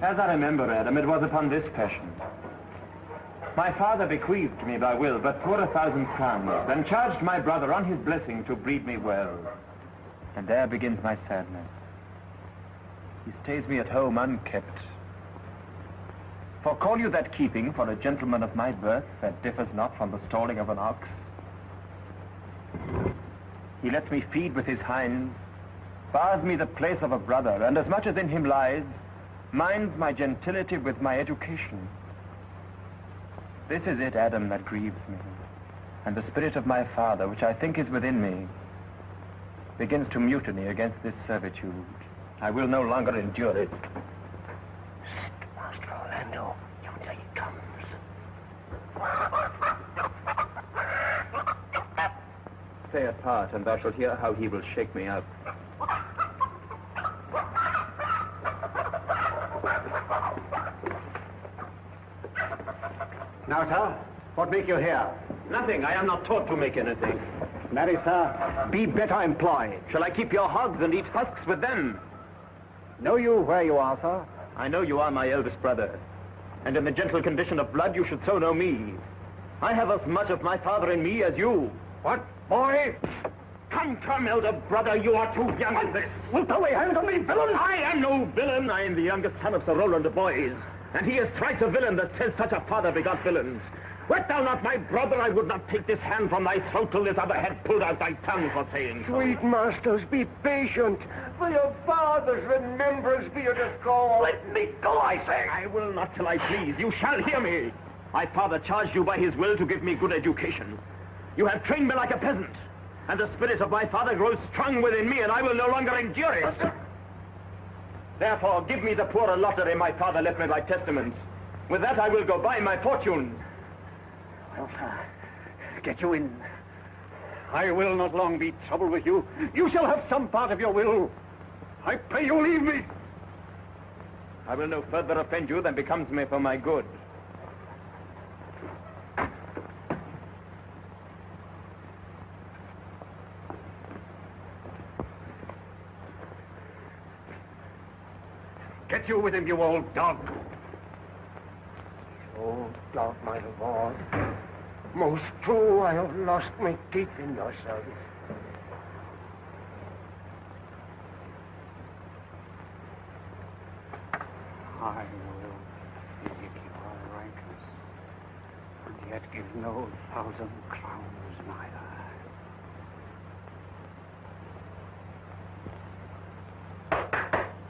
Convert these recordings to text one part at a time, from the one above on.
As I remember, Adam, it was upon this passion. My father bequeathed me by will but 4,000 crowns, and charged my brother on his blessing to breed me well. And there begins my sadness. He stays me at home unkept. For call you that keeping for a gentleman of my birth that differs not from the stalling of an ox? He lets me feed with his hinds, bars me the place of a brother, and as much as in him lies, minds my gentility with my education. This is it, Adam, that grieves me, and the spirit of my father, which I think is within me, begins to mutiny against this servitude. I will no longer endure it. St. Master Orlando, yonder he comes. Stay apart, and thou shalt hear how he will shake me up. Now, sir, what make you here? Nothing. I am not taught to make anything. Marry, sir, be better employed. Shall I keep your hogs and eat husks with them? Know you where you are, sir? I know you are my eldest brother, and in the gentle condition of blood you should so know me. I have as much of my father in me as you. What, boy? Come, elder brother, you are too young in this. Wilt thou lay hands on me, villain? I am no villain. I am the youngest son of Sir Roland de Boys, and he is thrice a villain that says such a father begot villains. Wert thou not my brother, I would not take this hand from thy throat till this other had pulled out thy tongue for saying so. Sweet masters, be patient. For your father's remembrance be at its call. Let me go, I say. I will not till I please. You shall hear me. My father charged you by his will to give me good education. You have trained me like a peasant, and the spirit of my father grows strong within me, and I will no longer endure it. Therefore, give me the poor lottery my father left me by testament. With that I will go buy my fortune. Well, sir, get you in. I will not long be troubled with you. You shall have some part of your will. I pray you leave me. I will no further offend you than becomes me for my good. Get you with him, you old dog. Old dog, my lord. Most true, I have lost my teeth in your service. I will visit your rankness, and yet give no 1,000 crowns neither.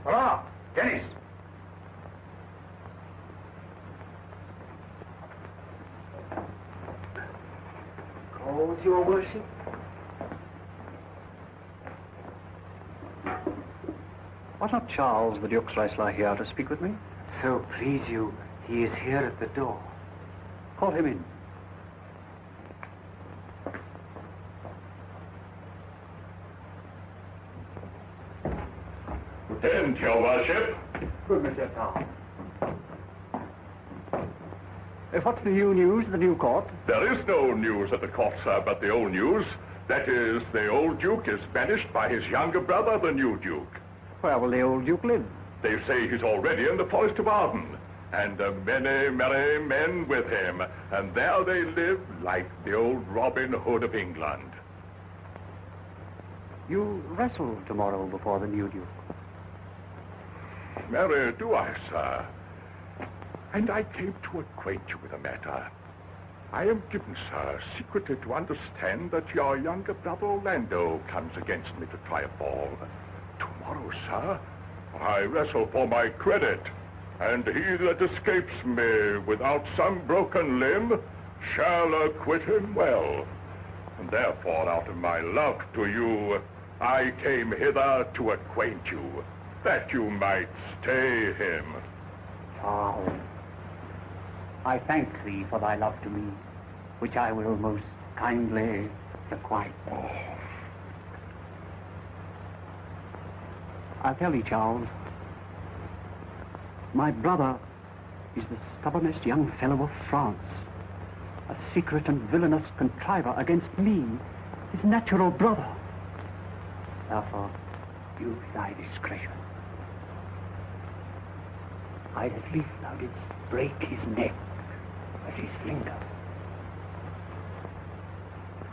Hurrah! Dennis! Calls your worship? Was not Charles the Duke's wrestler here to speak with me? So please you, he is here at the door. Call him in. Attend, your worship. Good, Monsieur Tom. What's the new news at the new court? There is no news at the court, sir, but the old news. That is, the old Duke is banished by his younger brother, the new Duke. Where will the old Duke live? They say he's already in the Forest of Arden, and many merry men with him, and there they live like the old Robin Hood of England. You wrestle tomorrow before the new Duke. Marry, do I, sir? And I came to acquaint you with a matter. I am given, sir, secretly to understand that your younger brother Orlando comes against me to try a fall. Tomorrow, sir, I wrestle for my credit, and he that escapes me without some broken limb shall acquit him well. And therefore, out of my love to you, I came hither to acquaint you, that you might stay him. Charles, I thank thee for thy love to me, which I will most kindly requite. I'll tell thee, Charles, my brother is the stubbornest young fellow of France, a secret and villainous contriver against me, his natural brother. Therefore, use thy discretion. I, as lief thou didst break his neck as his finger.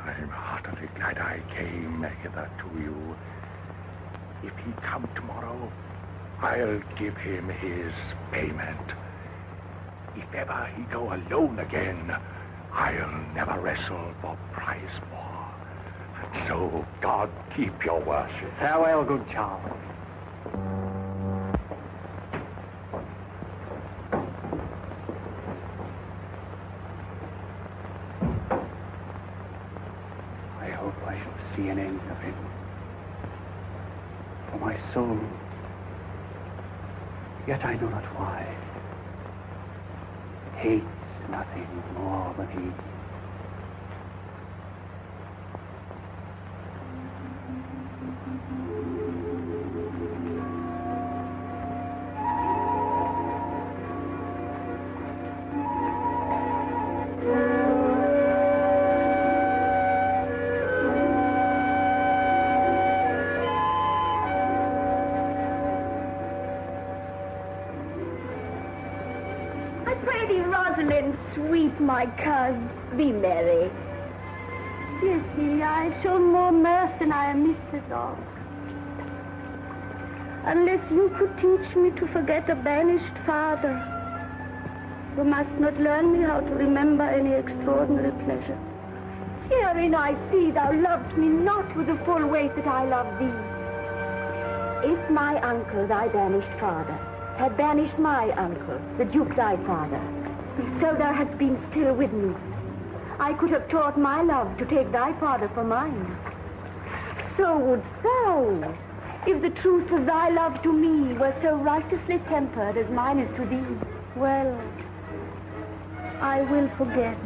I'm heartily glad I came hither to you. If he come tomorrow, I'll give him his payment. If ever he go alone again, I'll never wrestle for prize more. And so, God keep your worship. Farewell, good Charles. I hope I shall see an end of him. For my soul, yet I know not why, hates nothing more than he. Sweet, my coz, be merry. Dear Celia, I show more mirth than I am mistress of. Unless you could teach me to forget a banished father, you must not learn me how to remember any extraordinary pleasure. Herein I see thou loved me not with the full weight that I love thee. If my uncle, thy banished father, had banished my uncle, the Duke thy father, so thou hast been still with me, I could have taught my love to take thy father for mine. So wouldst thou, if the truth of thy love to me were so righteously tempered as mine is to thee. Well, I will forget.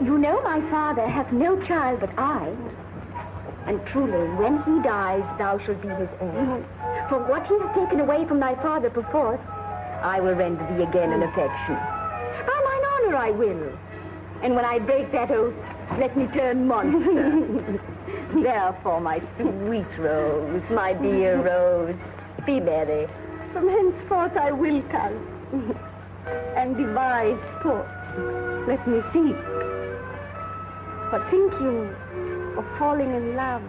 You know my father hath no child but I, and truly, when he dies, thou shalt be his heir. For what he has taken away from thy father perforce, I will render thee again in affection. By mine honor I will. And when I break that oath, let me turn monster. Therefore, my sweet Rose, my dear Rose, be merry. From henceforth I will, coz, and devise sports. Let me see. What think you of falling in love?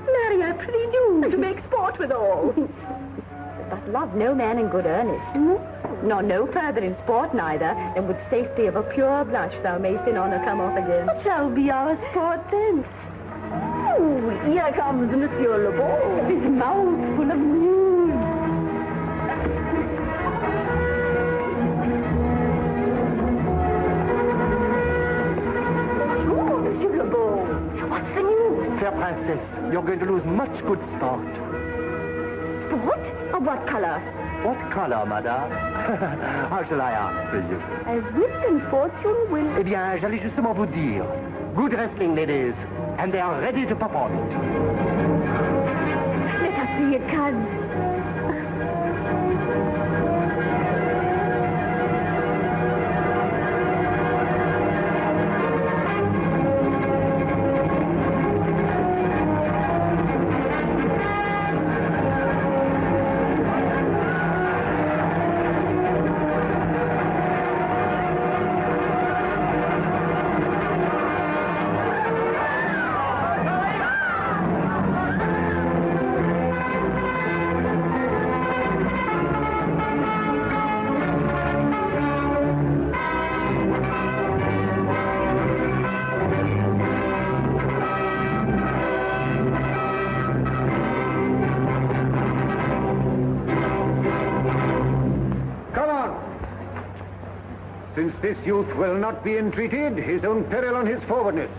Marry, I pray do, and to make sport withal. But love no man in good earnest. Nor no further in sport neither, than with safety of a pure blush thou mayst in honor come off again. What shall be our sport then? Oh, here comes Monsieur Le Beau, his mouth full of news. Bonjour, Monsieur Le Beau. What's the news? Fair Princess, you're going to lose much good sport. Sport? Of what color? What color, madame? How shall I answer you? As wit and fortune will... Eh bien, j'allais justement vous dire. Good wrestling, ladies, and they are ready to perform it. Let us see it, coz. Since this youth will not be entreated, his own peril on his forwardness.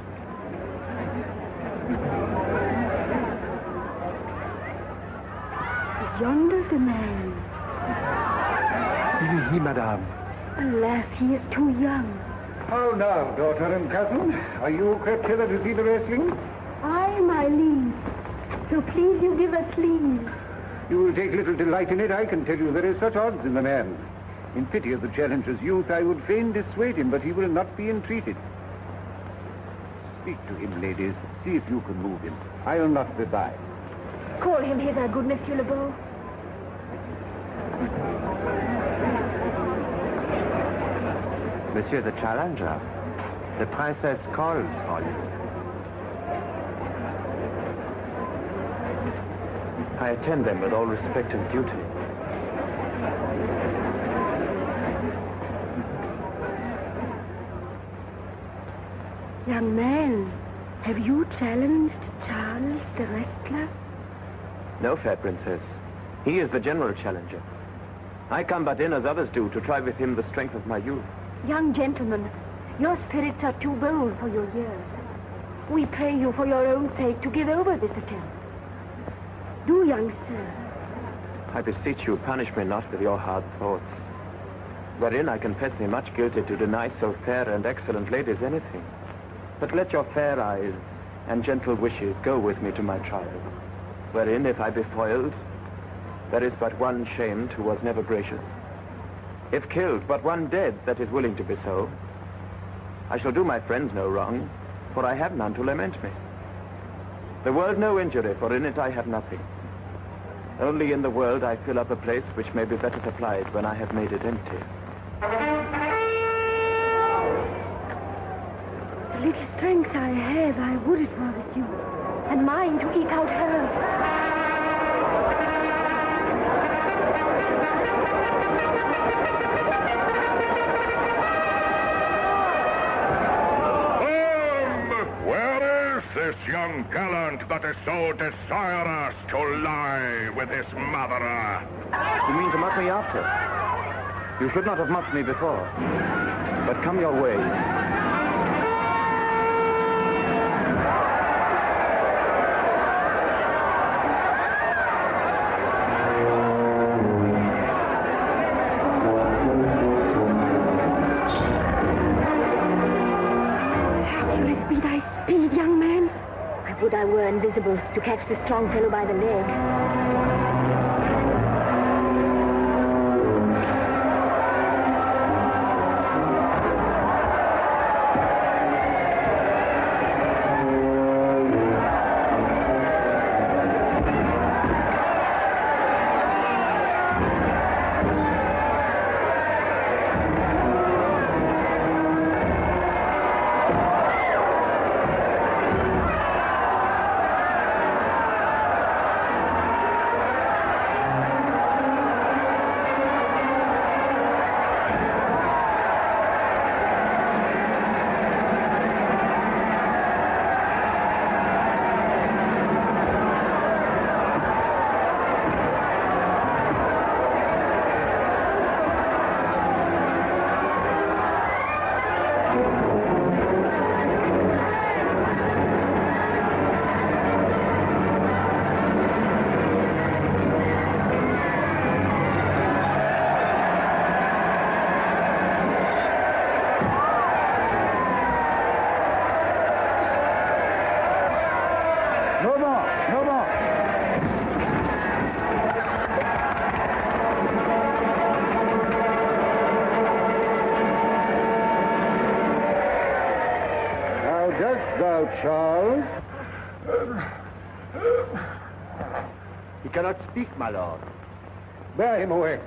Is yonder the man? He, madame. Alas, he is too young. How now, daughter and cousin? Are you crept hither to see the wrestling? Aye, my liege. So please you give us leave. You will take little delight in it, I can tell you. There is such odds in the man. In pity of the challenger's youth, I would fain dissuade him, but he will not be entreated. Speak to him, ladies. See if you can move him. I'll not be by. Call him hither, good Monsieur Le Beau. Monsieur the Challenger, the Princess calls for you. I attend them with all respect and duty. Young man, have you challenged Charles the wrestler? No, fair princess. He is the general challenger. I come but in as others do to try with him the strength of my youth. Young gentleman, your spirits are too bold for your years. We pray you for your own sake to give over this attempt. Do, young sir. I beseech you, punish me not with your hard thoughts, wherein I confess me much guilty to deny so fair and excellent ladies anything. But let your fair eyes and gentle wishes go with me to my trial, wherein, if I be foiled, there is but one shamed who was never gracious. If killed, but one dead that is willing to be so. I shall do my friends no wrong, for I have none to lament me. The world no injury, for in it I have nothing. Only in the world I fill up a place which may be better supplied when I have made it empty. The little strength I have, I would it were with you, and mine to eke out hers. This young gallant that is so desirous to lie with his mother. You mean to mock me after? You should not have mocked me before. But come your way. Be thy speed, young man. I would I were invisible to catch the strong fellow by the leg. Charles? He cannot speak, my lord. Bear him away.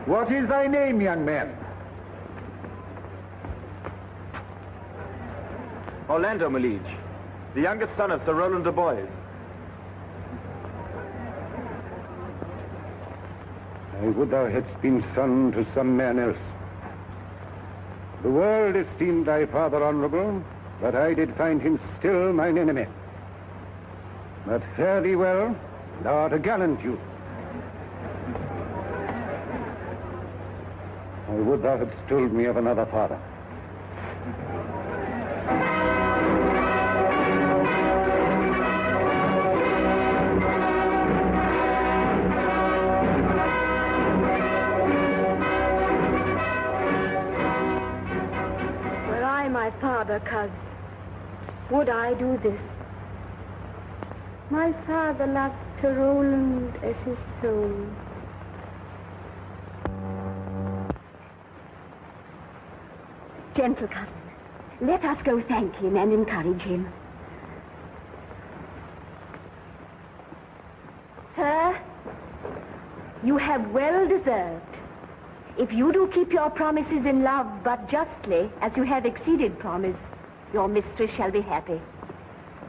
What is thy name, young man? Orlando, my liege, the youngest son of Sir Roland de Boys. I would thou hadst been son to some man else. The world esteemed thy father honorable, but I did find him still mine enemy. But fare thee well, thou art a gallant youth. I would thou hadst told me of another father. father, cuz. Would I do this? My father loved Sir Roland as his soul. Gentle cousin, let us go thank him and encourage him. Sir, you have well deserved. If you do keep your promises in love, but justly, as you have exceeded promise, your mistress shall be happy.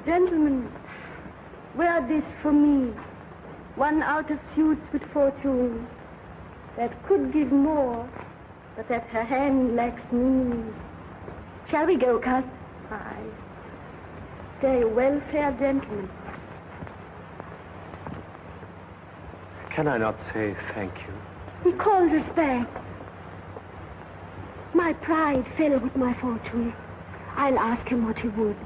Gentlemen, wear this for me, one out of suits with fortune, that could give more, but that her hand lacks means. Shall we go, cuz? Aye. Stay well, fair gentlemen. Can I not say thank you? He calls us back. My pride fell with my fortune. I'll ask him what he would.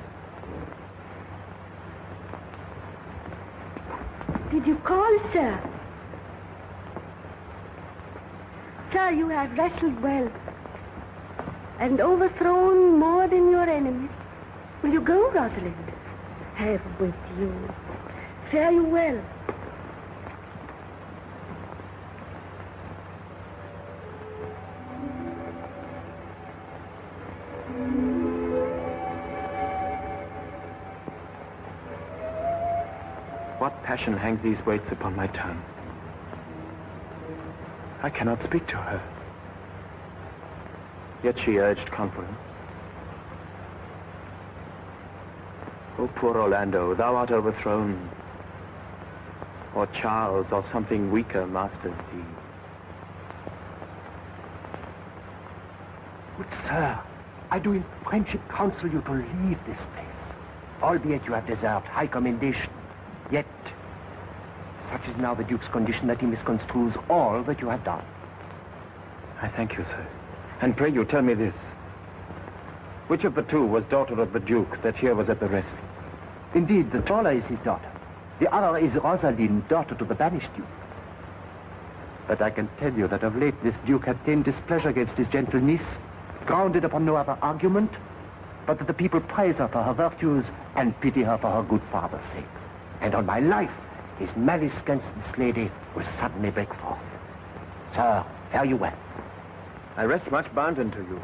Did you call, sir? Sir, you have wrestled well and overthrown more than your enemies. Will you go, Rosalind? Have with you. Fare you well. What passion hangs these weights upon my tongue? I cannot speak to her. Yet she urged conference. Oh, poor Orlando, thou art overthrown. Or Charles, or something weaker masters thee. Good sir, I do in friendship counsel you to leave this place, albeit you have deserved high commendation. Yet, such is now the Duke's condition that he misconstrues all that you have done. I thank you, sir. And pray you, tell me this. Which of the two was daughter of the Duke that here was at the wrestling? Indeed, the taller is his daughter. The other is Rosalind, daughter to the banished Duke. But I can tell you that of late this Duke hath ta'en displeasure against his gentle niece, grounded upon no other argument, but that the people praise her for her virtues and pity her for her good father's sake. And on my life, his malice against this lady will suddenly break forth. Sir, fare you well. I rest much bounden to you.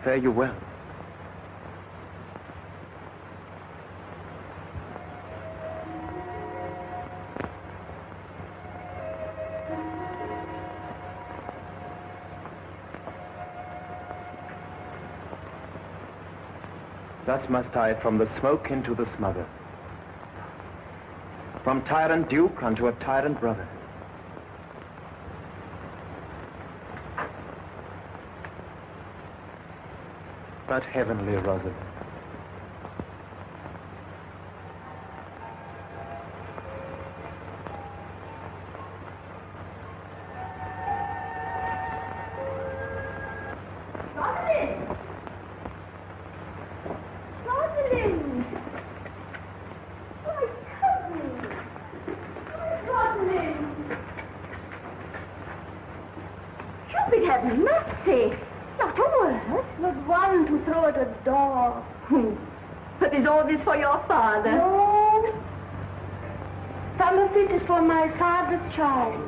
Fare you well. Thus must I from the smoke into the smother, from tyrant duke unto a tyrant brother. But heavenly Rosalind, But is all this for your father? No. Some of it is for my father's child.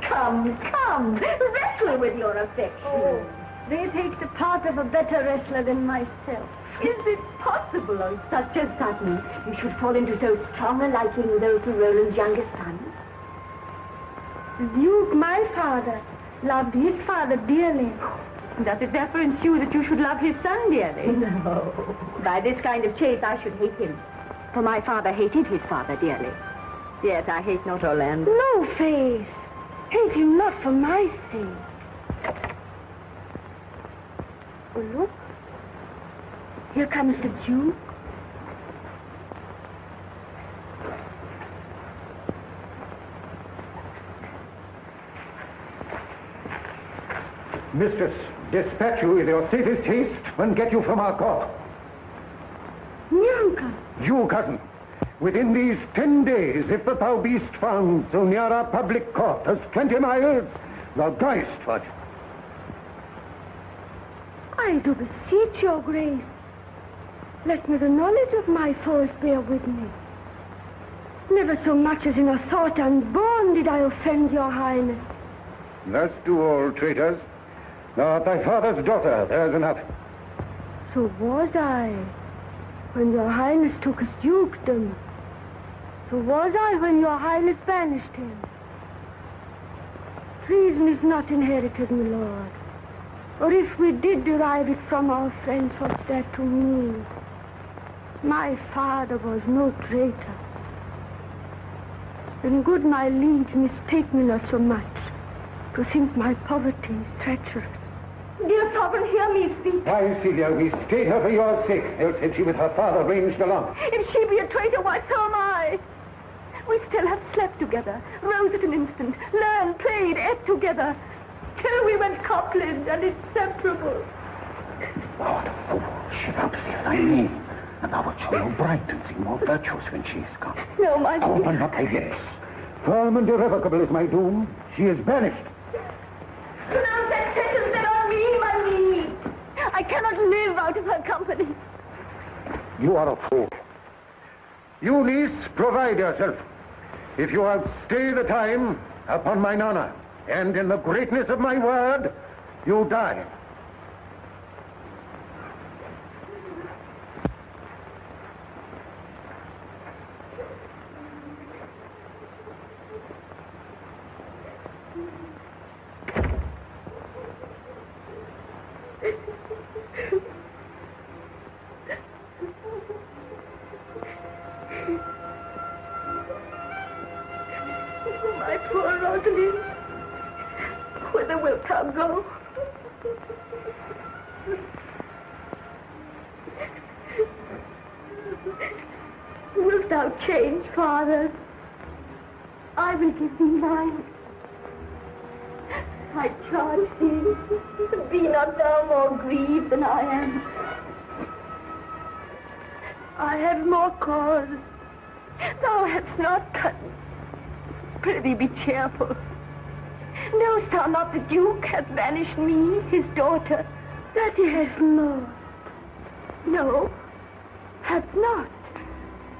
Come, come. Wrestle with your affection. Oh, they take the part of a better wrestler than myself. Is it possible on such a sudden you should fall into so strong a liking though to Roland's youngest son? The Duke, my father, loved his father dearly. Does it therefore ensue that you should love his son dearly? No. By this kind of chase, I should hate him. For my father hated his father dearly. Yet I hate not Orlando. No, Faith. Hate him not for my sake. Oh, look. Here comes the Duke. Mistress, dispatch you with your safest haste and get you from our court. Nyanka. You, cousin, within these 10 days, if thou beest found so near our public court as 20 miles, thou diest for it. I do beseech your grace, let me the knowledge of my fault bear with me. Never so much as in a thought unborn did I offend your highness. Thus do all traitors. Thou art thy father's daughter, there's enough. So was I, when your highness took his dukedom. So was I when your highness banished him. Treason is not inherited, my lord. Or if we did derive it from our friends, what's that to me? My father was no traitor. Then good my liege, mistake me not so much to think my poverty is treacherous. Dear sovereign, hear me speak. Why, Celia, we stayed her for your sake, else had she with her father ranged along. If she be a traitor, why, so am I. We still have slept together, rose at an instant, learned, played, ate together, till we went coupling and inseparable. Thou art a fool. She loves thee as I mean. And thou wilt show no bright and seem more virtuous when she is gone. No, my Thou liege. open not thy lips. Firm and irrevocable is my doom. She is banished. Pronounce that sentence that on me, my liege. I cannot live out of her company. You are a fool. You, niece, provide yourself. If you outstay the time, upon mine honor, and in the greatness of my word, you die. My poor Rosalind, whither wilt thou go? Wilt thou change, father? I will give thee mine. I charge thee, be not thou more grieved than I am. I have more cause. Thou hast not cut. Prithee, be cheerful. Knowest thou not the Duke hath banished me, his daughter? That he has not. No, hath not.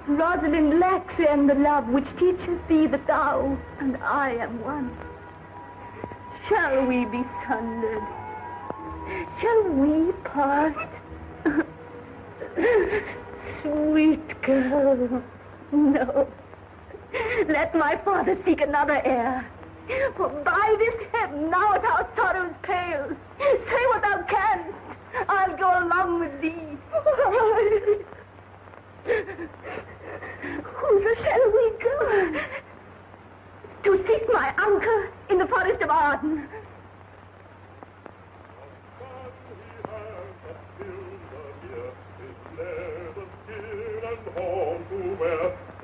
Rosalind lacks then the love which teaches thee that thou and I am one. Shall we be sundered? Shall we part? Sweet girl, no. Let my father seek another heir. For by this heaven, now at our sorrows pale, say what thou canst, I'll go along with thee. Whither shall we go? To seek my uncle in the forest of Arden.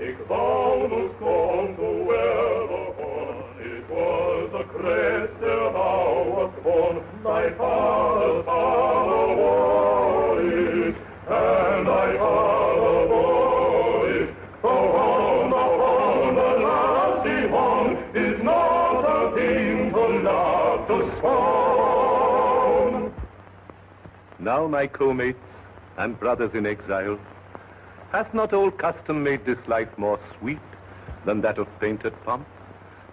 Exaunus contu the horn, it was a crest ere thou wast born, thy father's father wore it, and thy father bore it. The horn, the lusty horn, is not a thing to love to scorn. Now, my co-mates and brothers in exile, hath not old custom made this life more sweet than that of painted pomp?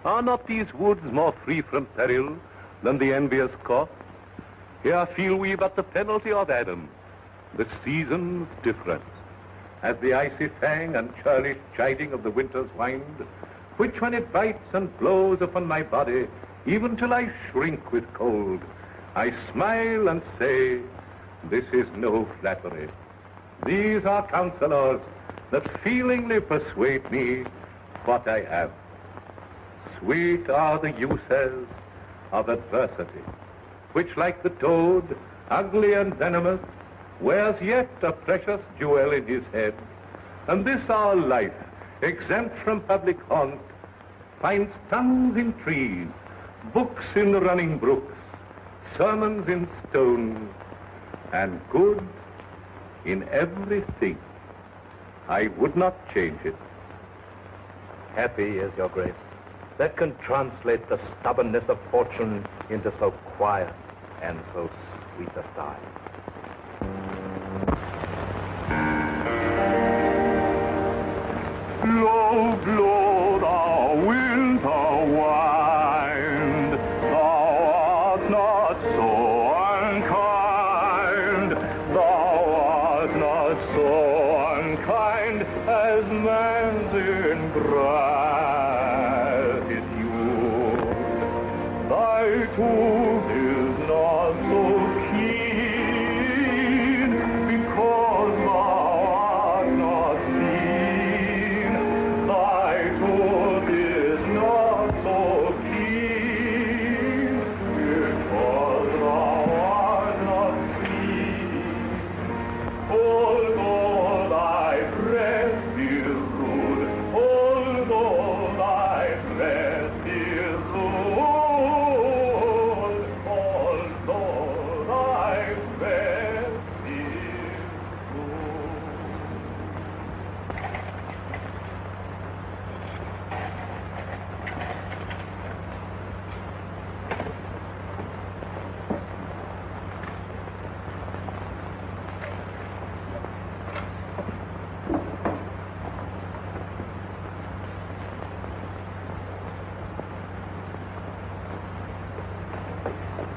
Are not these woods more free from peril than the envious court? Here feel we but the penalty of Adam, the season's difference, as the icy fang and churlish chiding of the winter's wind, which when it bites and blows upon my body, even till I shrink with cold, I smile and say, this is no flattery. These are counselors that feelingly persuade me what I have. Sweet are the uses of adversity, which like the toad, ugly and venomous, wears yet a precious jewel in his head. And this our life, exempt from public haunt, finds tongues in trees, books in running brooks, sermons in stone, and good in everything. I would not change it. Happy is your grace that can translate the stubbornness of fortune into so quiet and so sweet a style.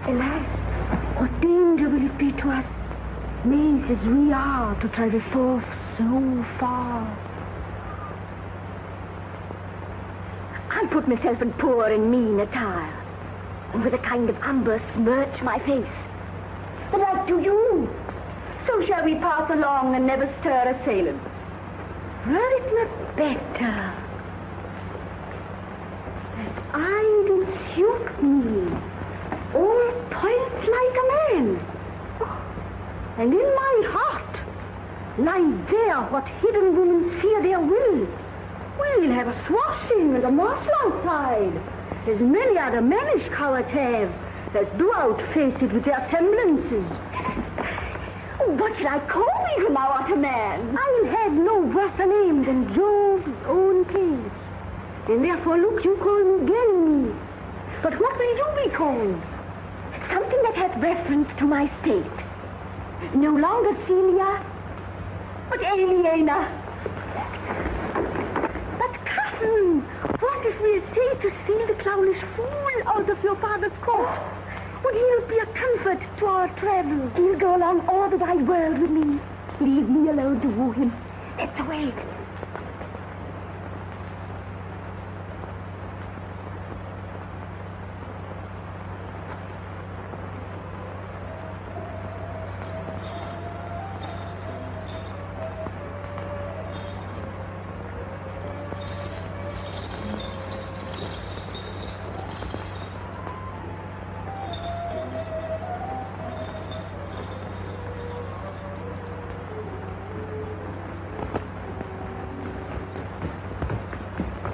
Alas, what danger will it be to us, maids as we are, to travel forth so far? I'll put myself in poor and mean attire, and with a kind of amber smirch my face. But like to you, so shall we pass along and never stir assailants. Were it not better that I do suit me, all points like a man, and in my heart lies there what hidden women fear their will. We'll have a swashing and a martial outside, as many other mannish cowards have, that do outface it with their semblances. What shall I call me from now on, man? I'll have no worse a name than Jove's own page. And therefore, look, you call me Ganymede. But what will you be called? Something that hath reference to my state. No longer Celia, but Aliena. But cousin, what if we say to steal the clownish fool out of your father's court? Would he be a comfort to our travel? He'll go along all the wide world with me. Leave me alone to woo him. That's the way.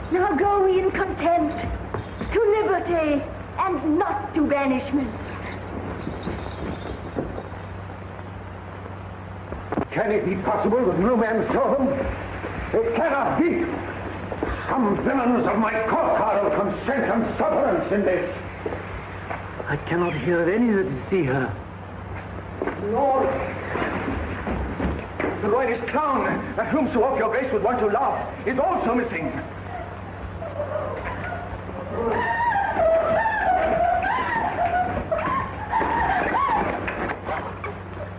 Now go we in content to liberty and not to banishment. Can it be possible that no man saw them? It cannot be. Some villains of my court will consent and sufferance in this. I cannot hear of any that see her. Lord, the royalist clown, at whom so oft your grace would want to laugh, is also missing.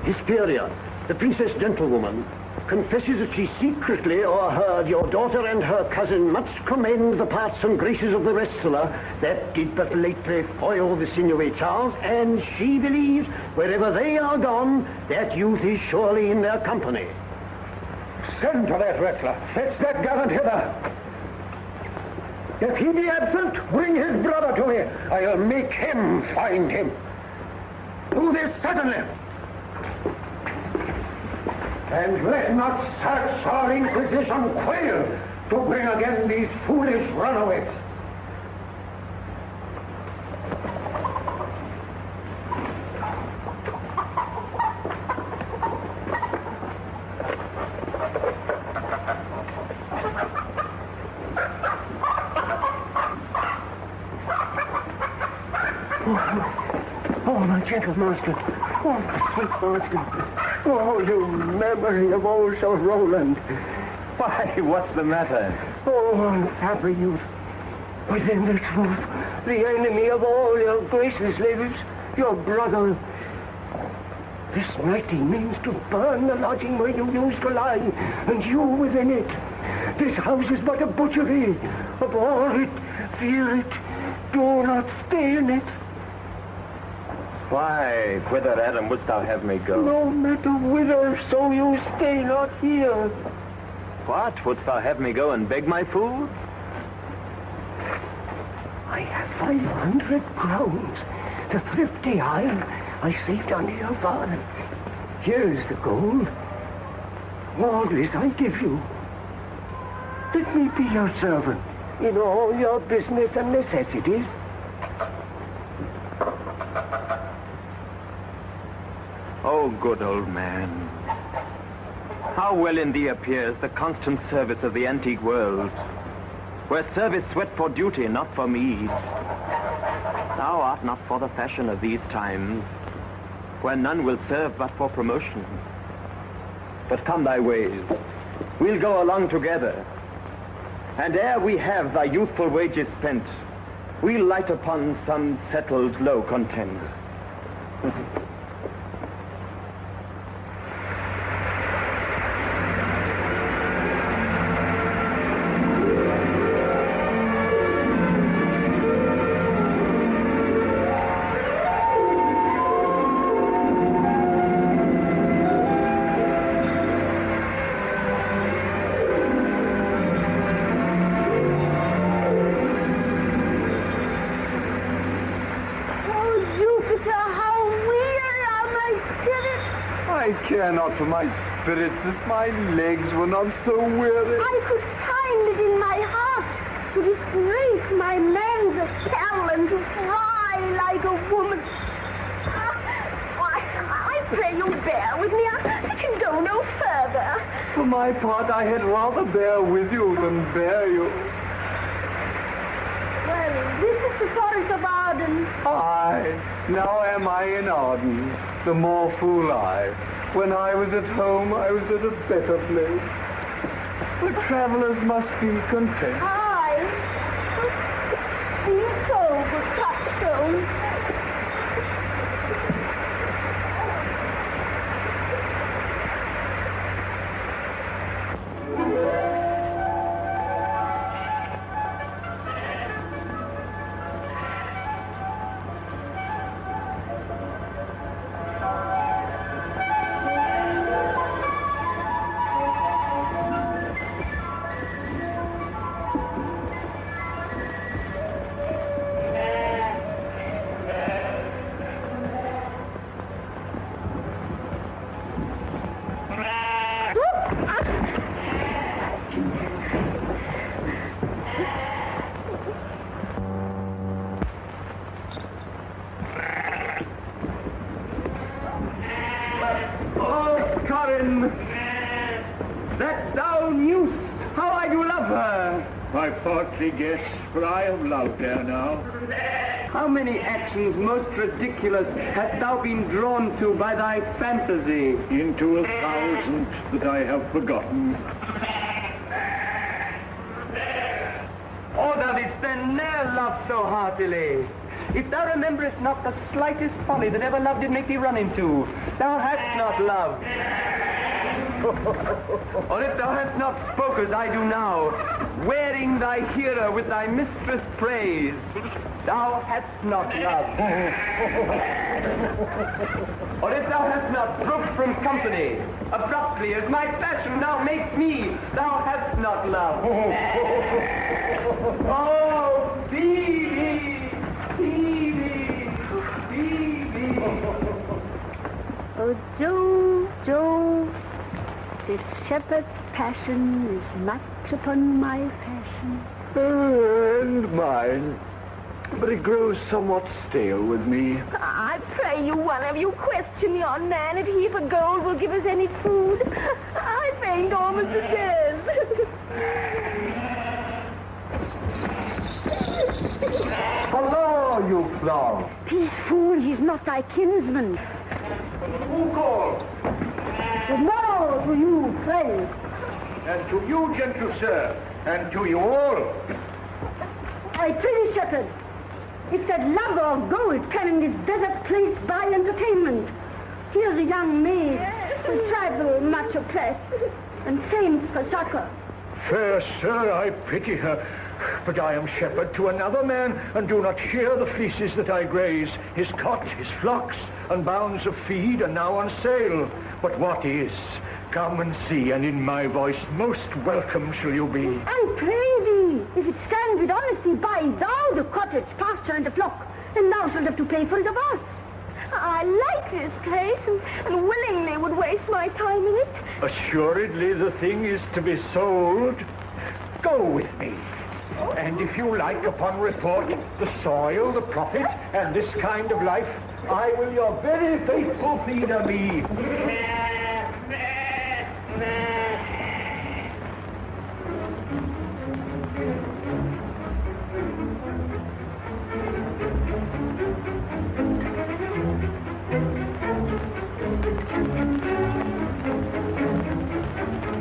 Hesperia, the princess gentlewoman, confesses that she secretly o'erheard your daughter and her cousin much commend the parts and graces of the wrestler that did but lately foil the sinewy Charles, and she believes wherever they are gone, that youth is surely in their company. Send to that wrestler. Fetch that gallant hither. If he be absent, bring his brother to me. I'll make him find him. Do this suddenly. And let not search or inquisition quail to bring again these foolish runaways. Oh, my gentle master. Oh, my sweet master. Oh, you memory of old Sir Roland. Why, what's the matter? Oh, unhappy youth. Within this roof, the enemy of all your graces lives, your brother. This night he means to burn the lodging where you used to lie, and you within it. This house is but a butchery. Abhor it, fear it, do not stay in it. Why, whither, Adam, wouldst thou have me go? No matter whither, so you stay not here. What, wouldst thou have me go and beg my food? I have 500 crowns, the thrifty iron I saved under your father. Here's the gold. All this I give you. Let me be your servant in all your business and necessities. Oh, good old man. How well in thee appears the constant service of the antique world, where service sweat for duty, not for meed. Thou art not for the fashion of these times, where none will serve but for promotion. But come thy ways, we'll go along together. And ere we have thy youthful wages spent, we'll light upon some settled low content. I care not for my spirits if my legs were not so weary. I could find it in my heart to disgrace my man's apparel and to fly like a woman. I pray you bear with me. I can go no further. For my part, I had rather bear with you than bear you. Well, this is the forest of Arden. Aye, now am I in Arden, the more fool I. When I was at home, I was at a better place. The travelers must be content. Aye. Seems so, good Touchstone. That thou knewst how I do love her. I partly guess, for I have loved her now. How many actions most ridiculous hast thou been drawn to by thy fantasy? Into 1,000 that I have forgotten. Oh, thou didst then ne'er love so heartily. If thou rememberest not the slightest folly that ever love did make thee run into, thou hast not loved. Or if thou hast not spoke as I do now, wearing thy hearer with thy mistress' praise, thou hast not loved. Or if thou hast not broke from company, abruptly as my fashion now makes me, thou hast not loved. Oh, Phoebe! Phoebe! Phoebe! Oh, Joe, Joe, this shepherd's passion is much upon my fashion. And mine. But it grows somewhat stale with me. I pray you, one of you, question yon man if he for gold will give us any food. I faint almost to death. Hello, you clown. Peace, fool, he's not thy kinsman. Who calls? Good morrow to you, friend. And to you, gentle sir, and to you all. I pray, shepherd, if that love or gold can in this desert place buy entertainment, here's a young maid who travel much oppressed and faints for succor. Fair sir, I pity her, But I am shepherd to another man, and do not shear the fleeces that I graze. His cot, his flocks, and bounds of feed are now on sale. But what is? Come and see, and in my voice most welcome shall you be. And pray thee, if it stand with honesty, buy thou the cottage, pasture, and the flock, and thou shalt have to pay for the divorce. I like this place, and willingly would waste my time in it. Assuredly the thing is to be sold. Go with me. And if you like, upon report, the soil, the profit, and this kind of life, I will your very faithful feeder be.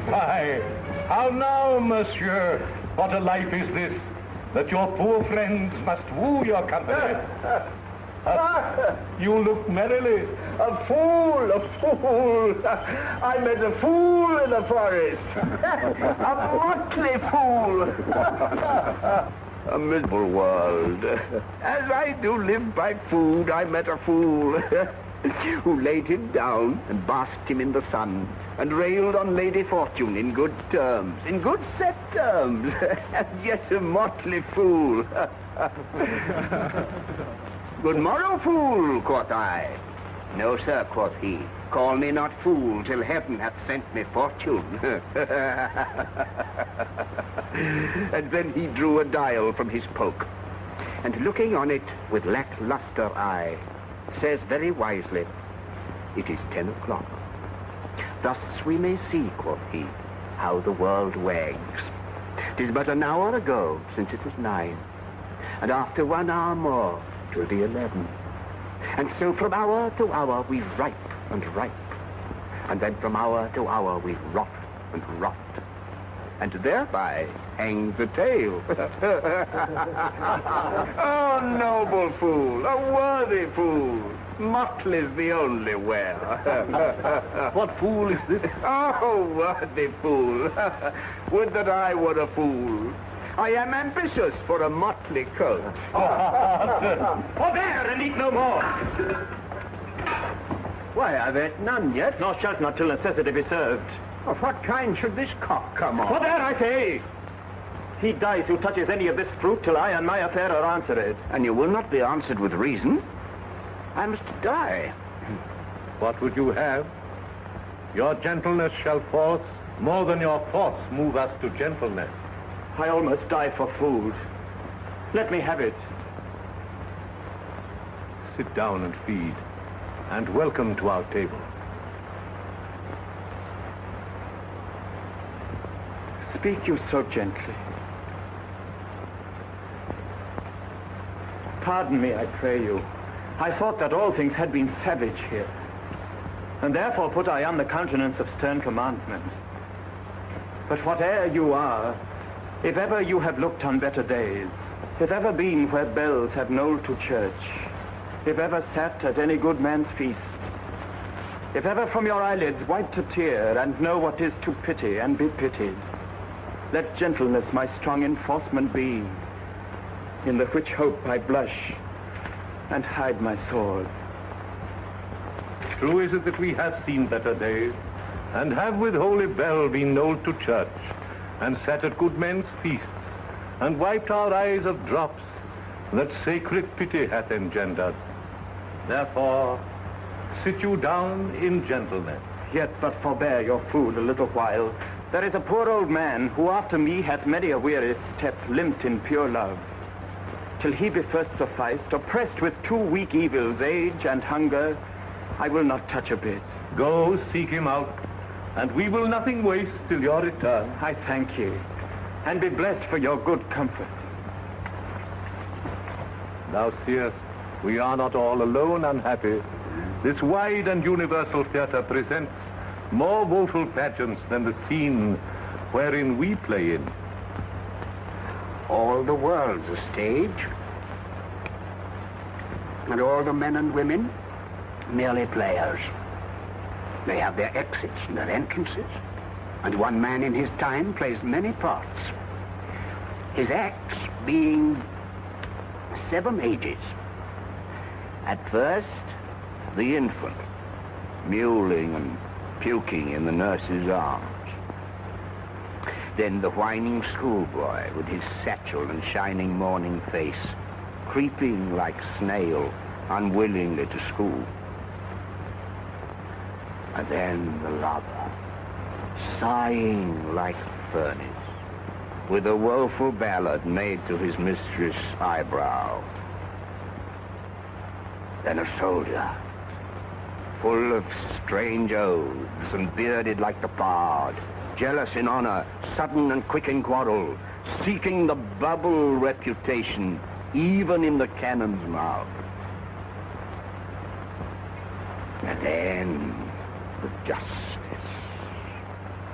Why, how now, monsieur? What a life is this, that your poor friends must woo your company. You look merrily. A fool, a fool. I met a fool in the forest. A motley fool. A miserable world. As I do live by food, I met a fool who laid him down and basked him in the sun and railed on Lady Fortune in good terms, in good set terms, and yet a motley fool. Good morrow, fool, quoth I. No, sir, quoth he. Call me not fool till heaven hath sent me fortune. And then he drew a dial from his poke, and looking on it with lackluster eye, says very wisely, it is 10 o'clock. Thus we may see, quoth he, how the world wags. 'Tis but an hour ago since it was 9, and after 1 hour more 'twill be 11. And so from hour to hour we ripe and ripe, and then from hour to hour we rot and rot, and thereby hangs the tale. Oh, noble fool, a worthy fool, motley's the only wear. What fool is this? Oh, worthy fool, would that I were a fool. I am ambitious for a motley coat. Forbear and eat no more. Why, I've ate none yet. Nor shalt not till necessity be served. Of what kind should this cock come on? Forbear, I say. He dies who touches any of this fruit till I and my affair are answered. And you will not be answered with reason. I must die. What would you have? Your gentleness shall force more than your force move us to gentleness. I almost die for food. Let me have it. Sit down and feed, and welcome to our table. Speak you so gently. Pardon me, I pray you. I thought that all things had been savage here, and therefore put I on the countenance of stern commandment. But whate'er you are, if ever you have looked on better days, if ever been where bells have knolled to church, if ever sat at any good man's feast, if ever from your eyelids wiped a tear and know what is to pity and be pitied, let gentleness my strong enforcement be, in the which hope I blush and hide my sword. True is it that we have seen better days, and have with holy bell been knolled to church, and sat at good men's feasts, and wiped our eyes of drops that sacred pity hath engendered. Therefore, sit you down in gentleness. Yet but forbear your food a little while. There is a poor old man who after me hath many a weary step limped in pure love, till he be first sufficed, oppressed with 2 weak evils, age and hunger, I will not touch a bit. Go seek him out, and we will nothing waste till your return. I thank ye, and be blessed for your good comfort. Thou seest, we are not all alone unhappy. This wide and universal theatre presents more woeful pageants than the scene wherein we play in. All the world's a stage, and all the men and women merely players. They have their exits and their entrances, and one man in his time plays many parts. His acts being 7 ages. At first, the infant, mewling and puking in the nurse's arms. Then the whining schoolboy with his satchel and shining morning face, creeping like snail unwillingly to school. And then the lover, sighing like a furnace, with a woeful ballad made to his mistress' eyebrow. Then a soldier, full of strange oaths and bearded like the bard, jealous in honor, sudden and quick in quarrel, seeking the bubble reputation even in the cannon's mouth. And then the justice,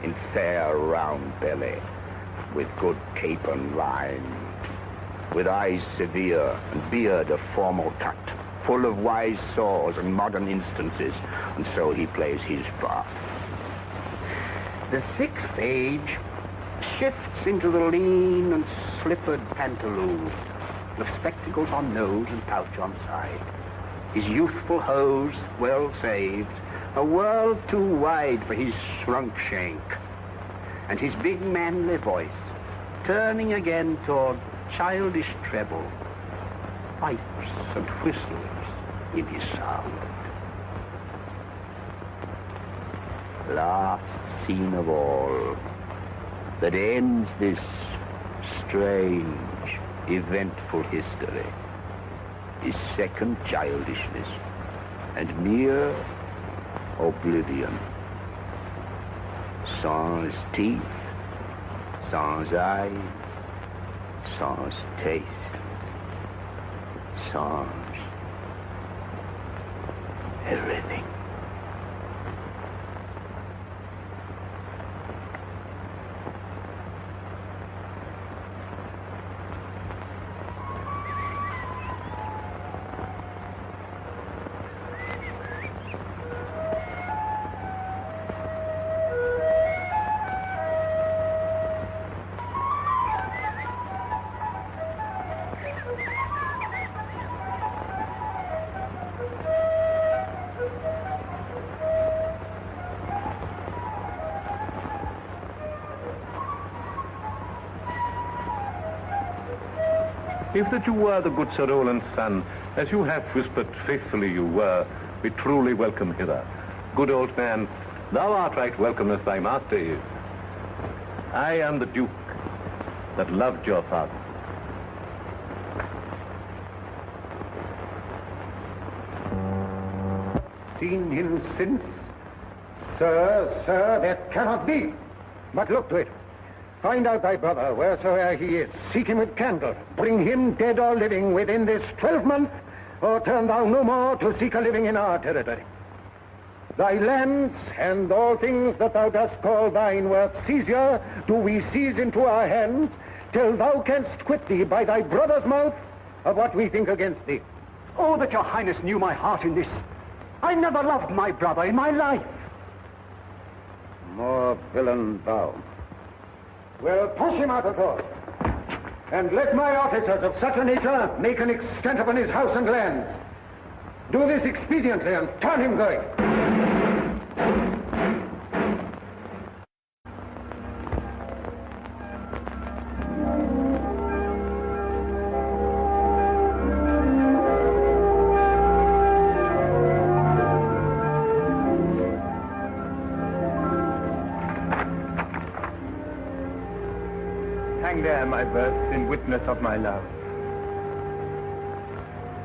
in fair round belly, with good cape and line, with eyes severe and beard of formal cut, full of wise saws and modern instances, and so he plays his part. The 6th age shifts into the lean and slippered pantaloon, with spectacles on nose and pouch on side. His youthful hose, well saved, a world too wide for his shrunk shank, and his big manly voice, turning again toward childish treble, pipes and whistles in his sound. Last scene of all, that ends this strange, eventful history, is second childishness and mere oblivion. Sans teeth, sans eyes, sans taste, sans everything. If that you were the good Sir Roland's son, as you have whispered faithfully you were, we truly welcome hither. Good old man, thou art right welcome as thy master is. I am the Duke that loved your father. Seen him since? Sir, that cannot be. But look to it. Find out thy brother, wheresoever he is. Seek him with candor. Bring him, dead or living, within this 12-month, or turn thou no more to seek a living in our territory. Thy lands and all things that thou dost call thine worth seizure, do we seize into our hands, till thou canst quit thee by thy brother's mouth of what we think against thee. Oh, that your highness knew my heart in this. I never loved my brother in my life. More villain thou. Well, push him out of doors. And let my officers of such a nature make an extent upon his house and lands. Do this expediently and turn him going. Hang there my birth in witness of my love.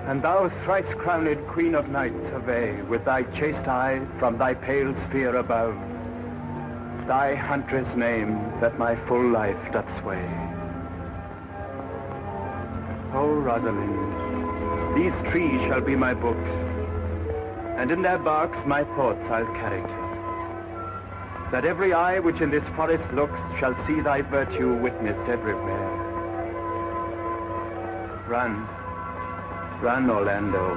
And thou thrice-crowned Queen of Night, survey with thy chaste eye from thy pale sphere above thy huntress name that my full life doth sway. O Rosalind, these trees shall be my books, and in their barks my thoughts I'll carry to, that every eye which in this forest looks shall see thy virtue witnessed everywhere. Run, run, Orlando.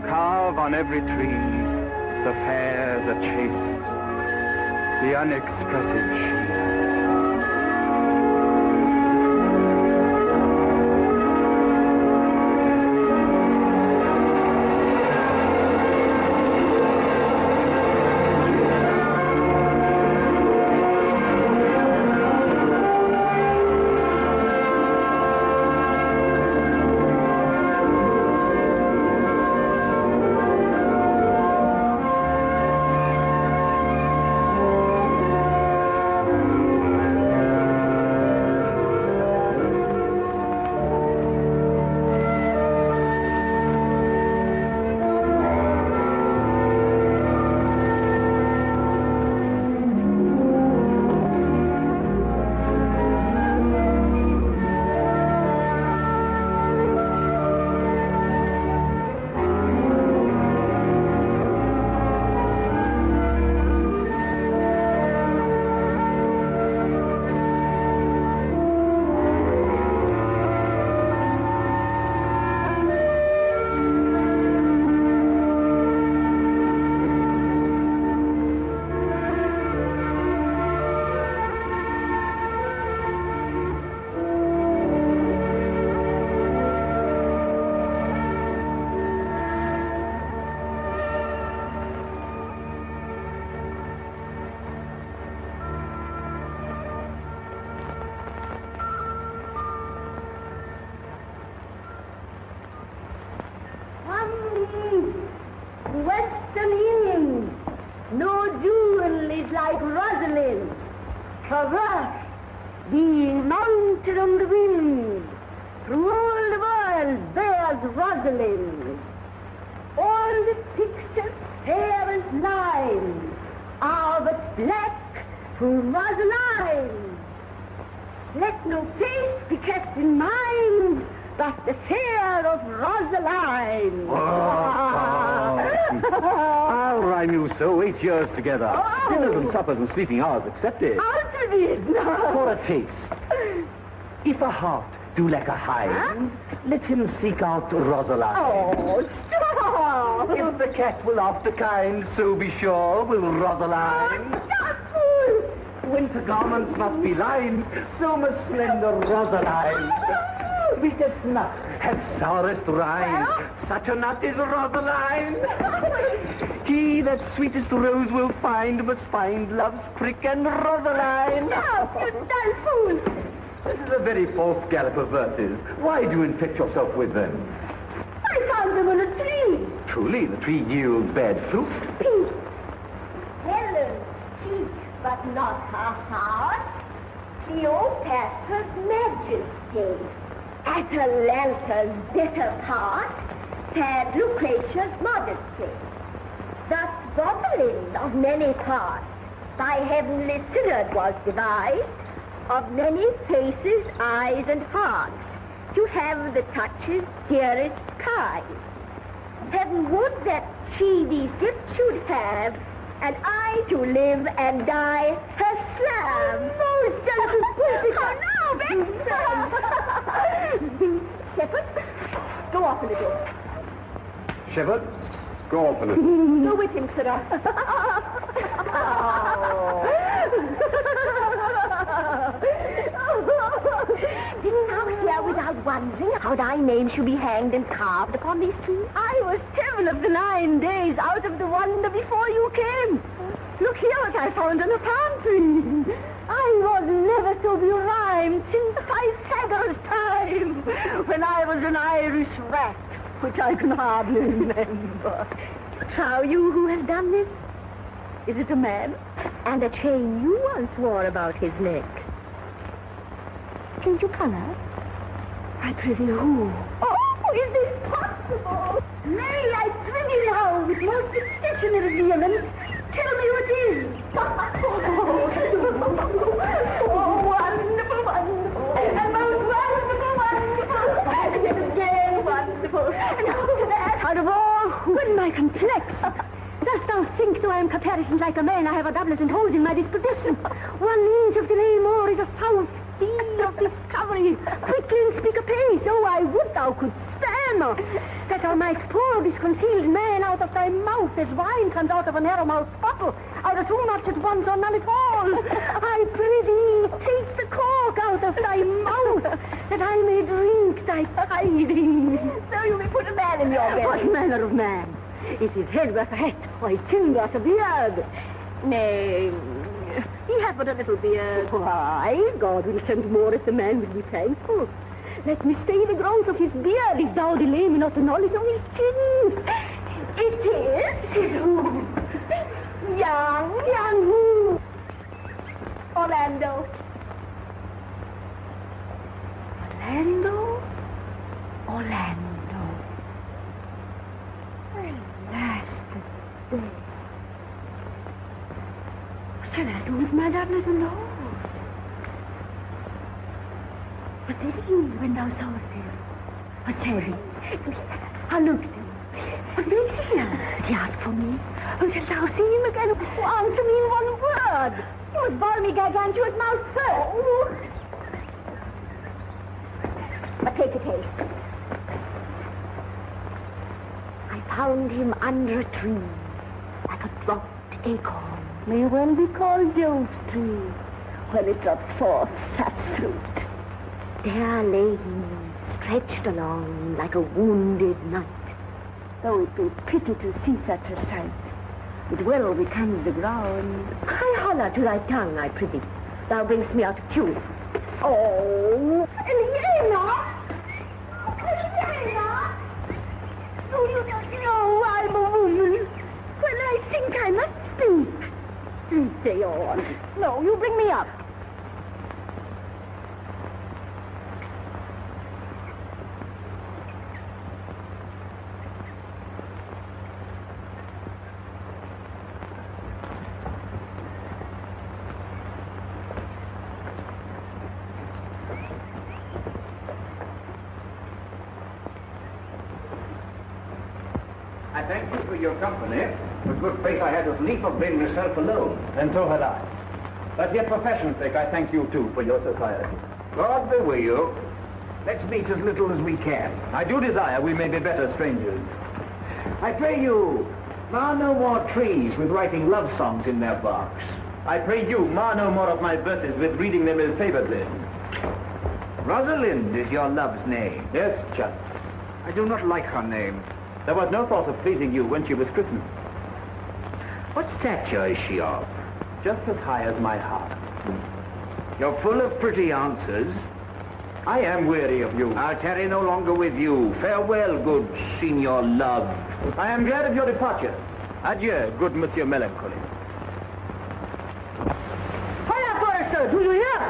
Carve on every tree the fair, the chaste, the unexpressive she. an inn. No jewel is like Rosalind. Traverse, being mounted on the wind. Through all the world bears Rosalind. All the pictures fair as lime are but black for Rosaline. Let no face be kept in mind but the fair of Rosaline. I'll rhyme you so 8 years together. Oh. Dinners and suppers and sleeping hours accepted. Out of it now. For a taste. If a heart do lack a hind, let him seek out Rosaline. Oh, stop! If the cat will after kind, so be sure will Rosaline. Oh, stop, fool! Winter garments must be lined, so must slender Rosaline. Sweetest nut has sourest rind, such a nut is Rosaline. He that sweetest rose will find must find love's prick and Rosaline. Stop, you dull fool! This is a very false gallop of verses. Why do you infect yourself with them? I found them on a tree. Truly, the tree yields bad fruit. Pink. Helen, cheek, but not her heart. Cleopatra's majesty. Atalanta's better part. Sad Lucretia's modesty. Thus Rosalind of many parts by heavenly synod was devised, of many faces, eyes, and hearts, to have the touches dearest kind. Heaven would that she these gifts should have, and I to live and die her slave. Most uncle. Shepherd, go off a little. Shepherd, go open it. Go with him, sirrah. Didn't thou hear without wondering how thy name should be hanged and carved upon these trees? I was 7 of the 9 days out of the wonder before you came. Look here what I found on a palm tree. I was never so berhymed since Pythagoras' time, when I was an Irish rat, which I can hardly remember. Trow you who has done this? Is it a man? And a chain you once wore about his neck. Change your color? I prithee who? Oh, is this possible? Nay, I prithee now, with most exceptionary vehemence, tell me who it is. Oh, wonderful, wonderful. And most wonderful, wonderful. Yet again, wonderful. And after that, out of all, when my complex. Dost thou think, though I am caparisoned like a man, I have a doublet and hose in my disposition? 1 inch of delay more is a south sea of discovery. Quickly and speak apace. Oh, I would thou couldst stand, that thou mightst pour this concealed man out of thy mouth as wine comes out of a narrow-mouthed bottle, either too much at once or none at all. I pray thee, take the cork out of thy mouth, that I may drink thy tidings. So you may put a man in your bed. What manner of man? Is his head worth a hat, or his chin worth a beard? Nay, he hath but a little beard. Why, God will send more if the man will be thankful. Let me stay the growth of his beard, if thou delay me not the knowledge of his chin. It is young who? Orlando. Alas, the day. What shall I do with my doublet alone? What did he when thou sawest him? What said he? How looked he? What makes he here? He asked for me. Oh, shalt thou see him again? Oh, answer me in 1 word. He was balmy gargantuous mouth first. Oh. But take a taste. I found him under a tree, like a dropped acorn, may well be called Jove's tree, when it drops forth such fruit. There lay he, stretched along like a wounded knight. Though it be pity to see such a sight, it well becomes the ground. Cry holler to thy tongue, I prithee. Thou bring'st me out of tune. Oh, Elena! Elena! Oh, you don't know I'm a woman. When I must sleep. Sleep, say on. No, you bring me up. I thank you for your company. With good faith, I had as lief of being myself alone. And so had I. But yet for fashion's sake, I thank you too for your society. God be with you. Let's meet as little as we can. I do desire we may be better strangers. I pray you, mar no more trees with writing love songs in their barks. I pray you, mar no more of my verses with reading them ill-favoredly. Rosalind is your love's name. Yes, just. I do not like her name. There was no thought of pleasing you when she was christened. What stature is she of? Just as high as my heart. You're full of pretty answers. I am weary of you. I'll tarry no longer with you. Farewell, good Signor Love. I am glad of your departure. Adieu, good Monsieur Melancholy. Hiya, Forrester, do you hear?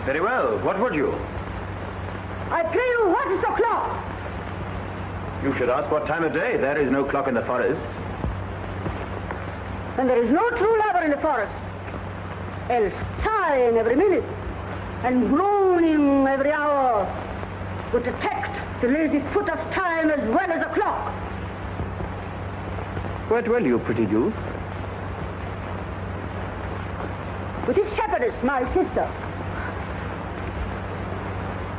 Very well, what would you? I pray you, what is the clock? You should ask what time of day. There is no clock in the forest. And there is no true lover in the forest. Else sighing every minute and groaning every hour would detect the lazy foot of time as well as a clock. Where dwell you, pretty youth? With this shepherdess, my sister.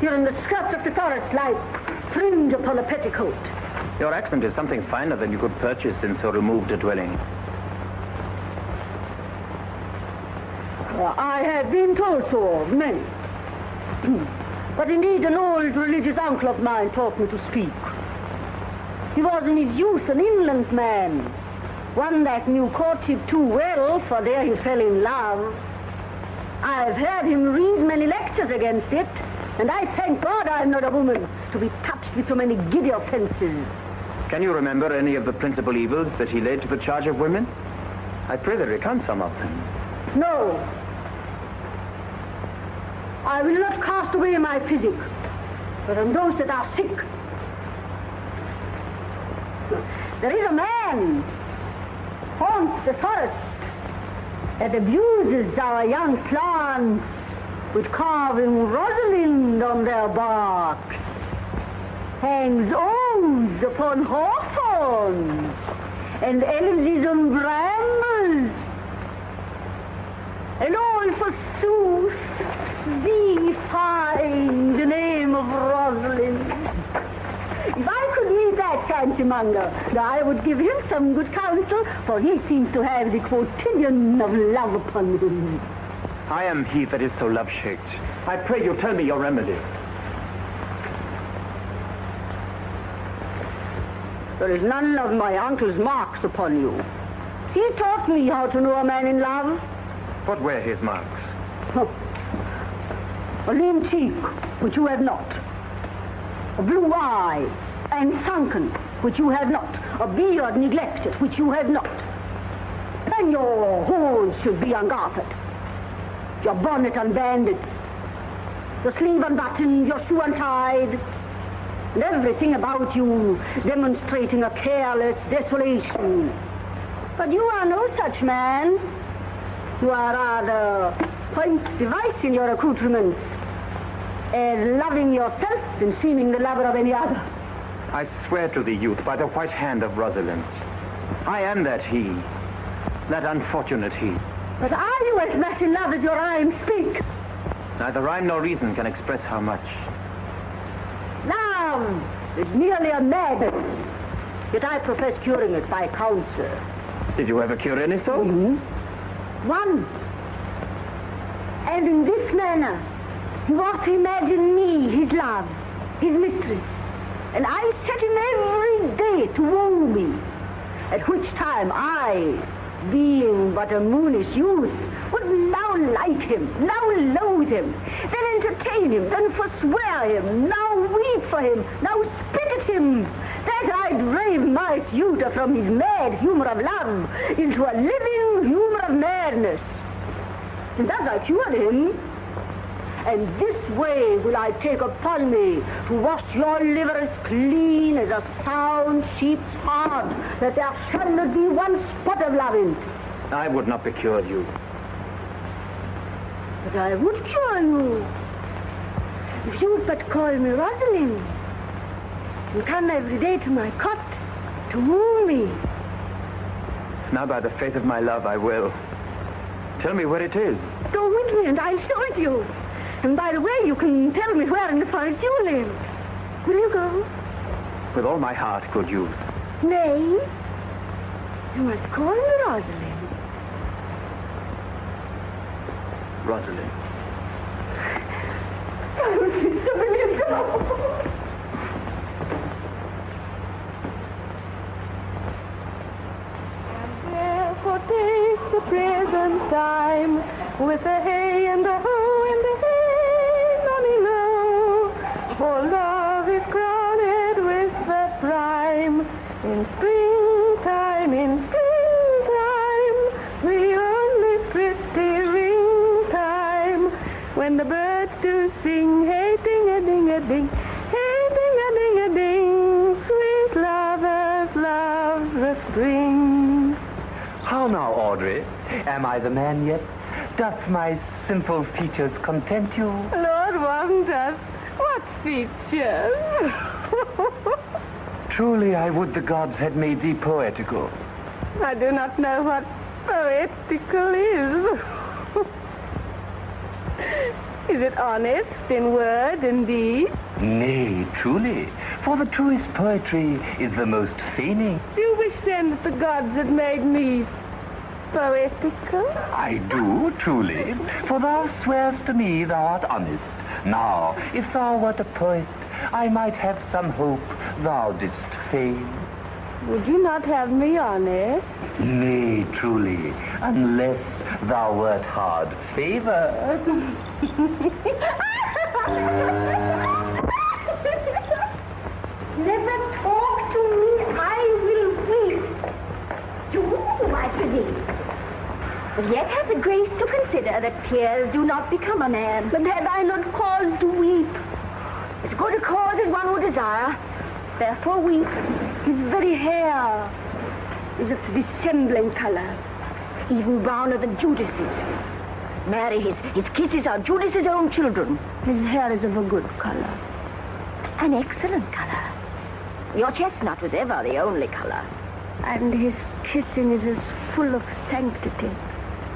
Here in the skirts of the forest like fringe upon a petticoat. Your accent is something finer than you could purchase in so removed a dwelling. I have been told so of many. But indeed an old religious uncle of mine taught me to speak. He was in his youth an inland man, one that knew courtship too well, for there he fell in love. I've heard him read many lectures against it, and I thank God I'm not a woman to be touched with so many giddy offenses. Can you remember any of the principal evils that he laid to the charge of women? I pray thee recount some of them. No. I will not cast away my physic, but on those that are sick. There is a man haunts the forest that abuses our young plants with carving Rosalind on their barks, hangs odes upon hawthorns and elsies on brambles, and all forsooth defying the name of Rosalind. If I could meet that fancy-monger, I would give him some good counsel, for he seems to have the quotidian of love upon him. I am he that is so love-shaked. I pray you tell me your remedy. There is none of my uncle's marks upon you. He taught me how to know a man in love. What were his marks? A lean cheek, which you have not. A blue eye, and sunken, which you have not. A beard neglected, which you have not. Then your hose should be ungartered, your bonnet unbanded, your sleeve unbuttoned, your shoe untied, and everything about you demonstrating a careless desolation. But you are no such man. You are rather point device in your accoutrements, as loving yourself than seeming the lover of any other. I swear to thee, youth, by the white hand of Rosalind, I am that he, that unfortunate he. But are you as much in love as your rhymes speak? Neither rhyme nor reason can express how much. Love is merely a madness, yet I profess curing it by counsel. Did you ever cure any so? One. And in this manner, he was to imagine me, his love, his mistress. And I set him every day to woo me, at which time I, being but a moonish youth, would now like him, now loathe him, then entertain him, then forswear him, now weep for him, now spit at him, that I drive my suitor from his mad humor of love into a living humor of madness. And thus I cured him. And this way will I take upon me to wash your liver as clean as a sound sheep's heart, that there shall not be one spot of love in it. I would not be cured, you. But I would cure you, if you would but call me Rosalind, and come every day to my cot to woo me. Now by the faith of my love, I will. Tell me where it is. Go with me, and I'll show it you. And by the way, you can tell me where in the forest you live. Will you go? With all my heart, good youth. Nay, you must call me Rosalind. Rosalind. Oh, Sister William, go. Therefore take the present time with the hay and the hoe and the hay, mommy low. For love is crowned with the prime in springtime, the only pretty ring time, when the birds do sing, hey ding-a-ding-a-ding, hey ding-a-ding-a-ding, sweet lovers love the spring. How now, Audrey? Am I the man yet? Doth my simple features content you? Lord wonders, what features? Truly, I would the gods had made thee poetical. I do not know what poetical is. Is it honest in word and deed? Nay, truly, for the truest poetry is the most feigning. You wish then that the gods had made me poetical? I do, truly, for thou swearest to me thou art honest. Now, if thou wert a poet, I might have some hope thou didst feign. Would you not have me honest? Nay, truly, unless thou wert hard favored. Never talk to me, I will weep. You, I believe. But yet have the grace to consider that tears do not become a man. But have I not cause to weep? As good a cause as one would desire. Therefore weep. His very hair is of the dissembling color, even browner than Judas's. Mary, his kisses are Judas's own children. His hair is of a good color. An excellent color. Your chestnut was ever the only color. And his kissing is as full of sanctity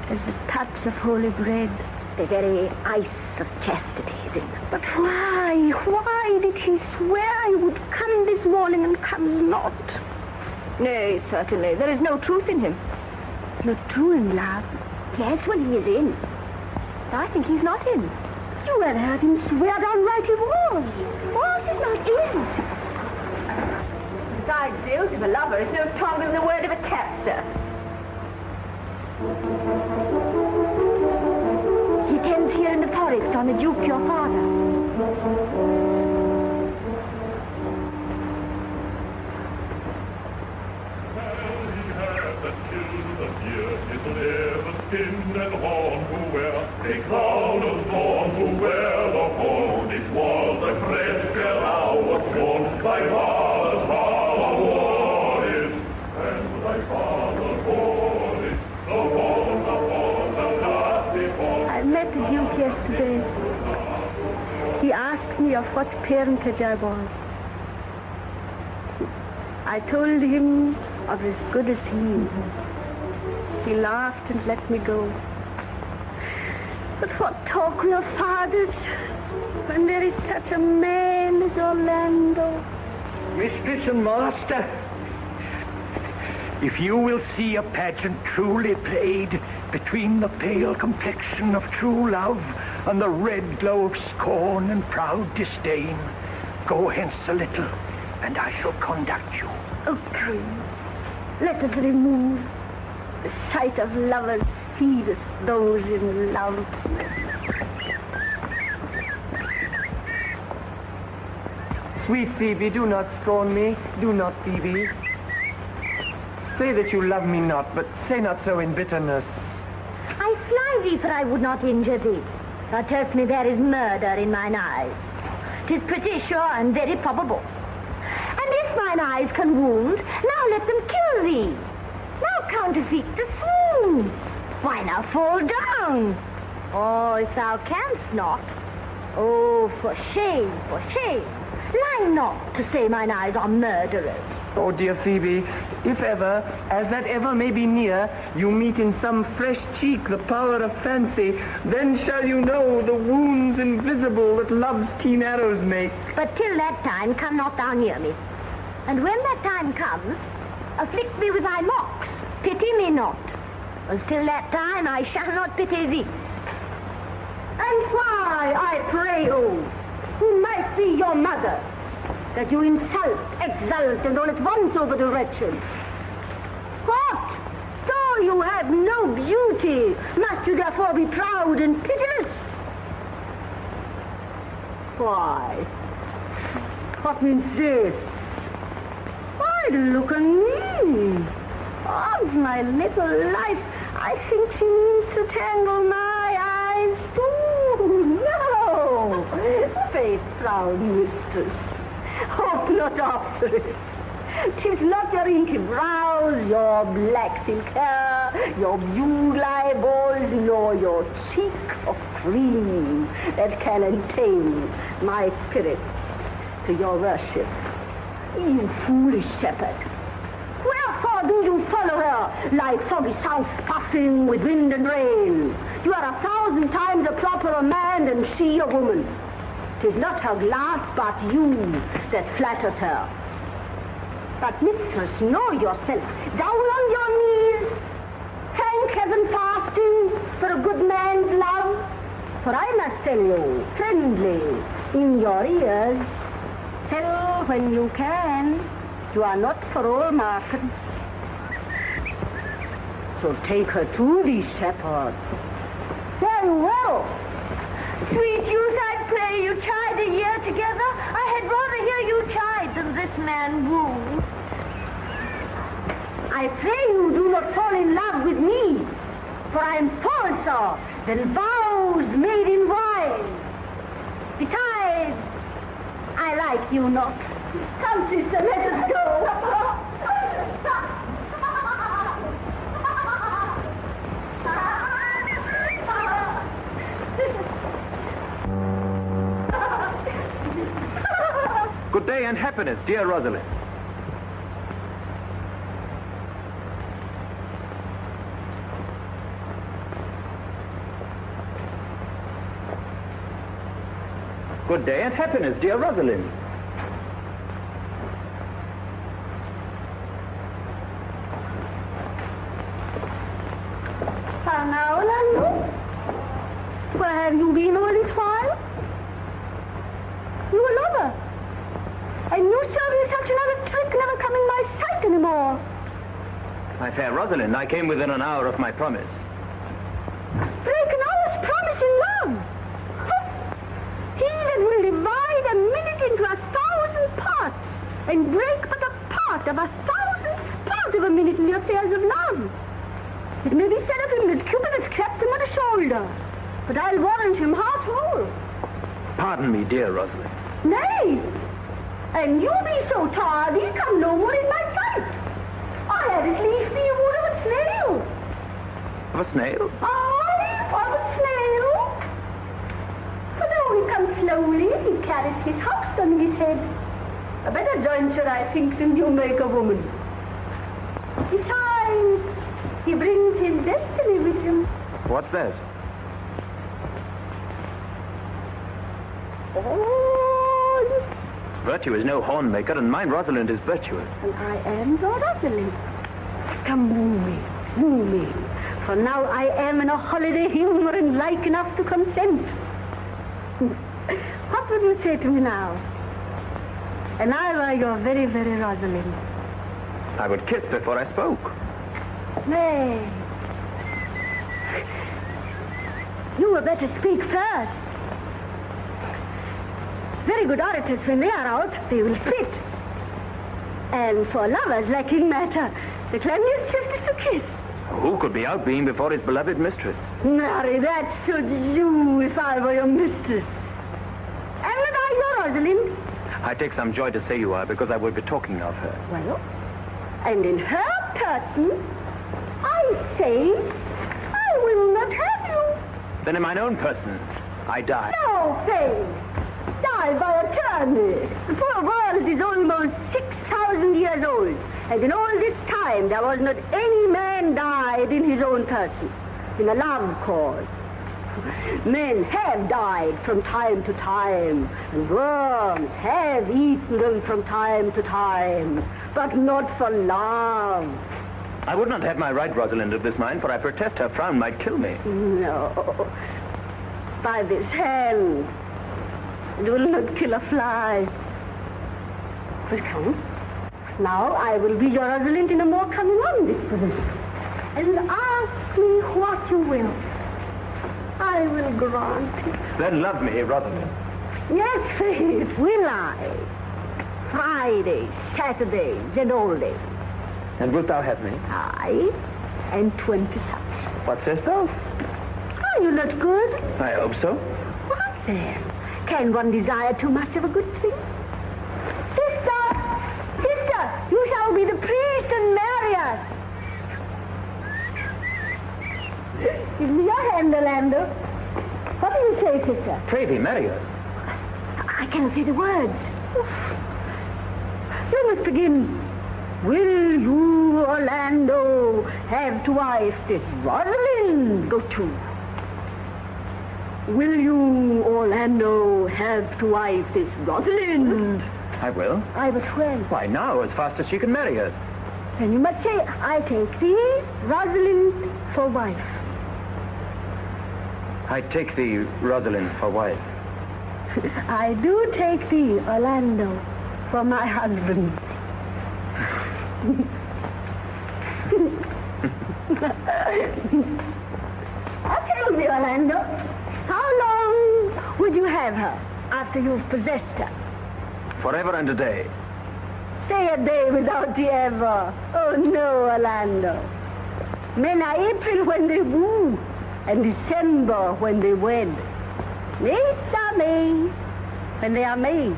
as the touch of holy bread. The very ice of chastity is in them. But why did he swear he would come this morning and comes not? Nay, certainly, there is no truth in him. Not true in love? Yes, when he is in. I think he's not in. You have heard him swear downright he was. Was is not in. Besides, the oath of a lover is no stronger than the word of a tapster. He tends here in the forest on the Duke, your father. Skin and horn who wear a crown of thorn, who wear the horn. It was a crest where thou wast born. Thy father's father wore it, and thy father bore it. The horn, the nasty horn. I met the Duke yesterday. He asked me of what parentage I was. I told him of as good as he. He laughed and let me go. But what talk will fathers when there is such a man as Orlando? Mistress and master, if you will see a pageant truly played between the pale complexion of true love and the red glow of scorn and proud disdain, go hence a little, and I shall conduct you. Oh, come, let us remove. The sight of lovers feedeth those in love. Sweet Phoebe, do not scorn me. Do not, Phoebe. Say that you love me not, but say not so in bitterness. I fly thee, for I would not injure thee. Thou tell'st me there is murder in mine eyes. 'Tis pretty sure and very probable. And if mine eyes can wound, now let them kill thee. Now counterfeit the swoon. Why now fall down? Oh, if thou canst not. Oh, for shame, for shame. Lie not to say mine eyes are murderers. Oh, dear Phoebe, if ever, as that ever may be near, you meet in some fresh cheek the power of fancy, then shall you know the wounds invisible that love's keen arrows make. But till that time, come not thou near me. And when that time comes, afflict me with thy mocks. Pity me not. As till that time, I shall not pity thee. And why, I pray you, who might be your mother, that you insult, exult, and all at once over the wretched? What? Though you have no beauty, must you therefore be proud and pitiless? Why? What means this? Why, look at me. Odds my little life, I think she means to tangle my eyes too. No! Faith, proud mistress. Hope not after it. 'Tis not your inky brows, your black silk hair, your blue eyeballs, nor your cheek of cream that can attain my spirits to your worship. You foolish shepherd. Wherefore do you follow her like foggy south puffing with wind and rain? You are 1,000 times a properer man than she a woman. 'Tis not her glass, but you that flatters her. But, mistress, know yourself. Down on your knees. Thank heaven fasting for a good man's love. For I must tell you, friendly, in your ears, sell when you can. You are not for all market. So take her to thee, shepherd. Very well. Sweet youth, I pray you chide a year together. I had rather hear you chide than this man woo. I pray you do not fall in love with me, for I am falser than vows made in wine. Besides, I like you not. Come, sister, let us go. Good day and happiness, dear Rosalind. Good day and happiness, dear Rosalind. Now, Orlando, where have you been all this while? You a lover. And you serve me such another trick never come in my sight anymore. My fair Rosalind, I came within an hour of my promise. Break an hour's promise in love. He that will divide a minute into 1,000 parts and break but a part of 1,000th part of a minute in the affairs of love. It may be said of him that Cupid has clapped him on the shoulder, but I'll warrant him heart whole. Pardon me, dear Rosalind. Nay, and you be so tardy, come no more in my sight. I had as lief be a wood of a snail. Of a snail? Aye, of a snail. For though he comes slowly, he carries his house on his head. A better jointure, I think, than you make a woman. Besides, he brings his destiny with him. What's that? Oh, Virtue is no horn maker, and mine Rosalind is virtuous. and I am your Rosalind. Come, woo me, for now I am in a holiday humor and like enough to consent. What would you say to me now? And I were your very, very Rosalind. I would kiss before I spoke. Nay. You were better speak first. Very good orators, when they are out, they will spit. And for lovers lacking matter, the cleanliest shift is to kiss. Who could be out being before his beloved mistress? Marry, that should you if I were your mistress. Am not I your Rosalind? I take some joy to say you are, because I will be talking of her. Well, and in her person, I say, I will not have you. Then in mine own person, I die. No, Faye. Die by attorney. The poor world is almost 6,000 years old. And in all this time, there was not any man died in his own person, in a love cause. Men have died from time to time, and worms have eaten them from time to time, but not for love. I would not have my right, Rosalind, of this mind, for I protest her frown might kill me. No. By this hand, it will not kill a fly. But come. Now I will be your Rosalind in a more coming on disposition. And ask me what you will. I will grant it. Then love me, Rosalind. Yes, Faith, will I. Fridays, Saturdays, and all days. And wilt thou have me? Aye, and 20 such. What sayest thou? Are you not good? I hope so. What then? Can one desire too much of a good thing? Sister, you shall be the priest and marry us. Give me your hand, Orlando. What do you say, sister? Pray thee, marry her. I cannot say the words. You must begin. Will you, Orlando, have to wife this Rosalind? Go to. Will you, Orlando, have to wife this Rosalind? I will. I but when? Why, now, as fast as she can marry her. Then you must say, I take thee, Rosalind, for wife. I take thee, Rosalind, for wife. I do take thee, Orlando, for my husband. Tell me, Orlando, how long would you have her after you've possessed her? Forever and a day. Say a day without the ever. Oh, no, Orlando. Men are April when they woo, and December when they wed. Maids are maids when they are maids.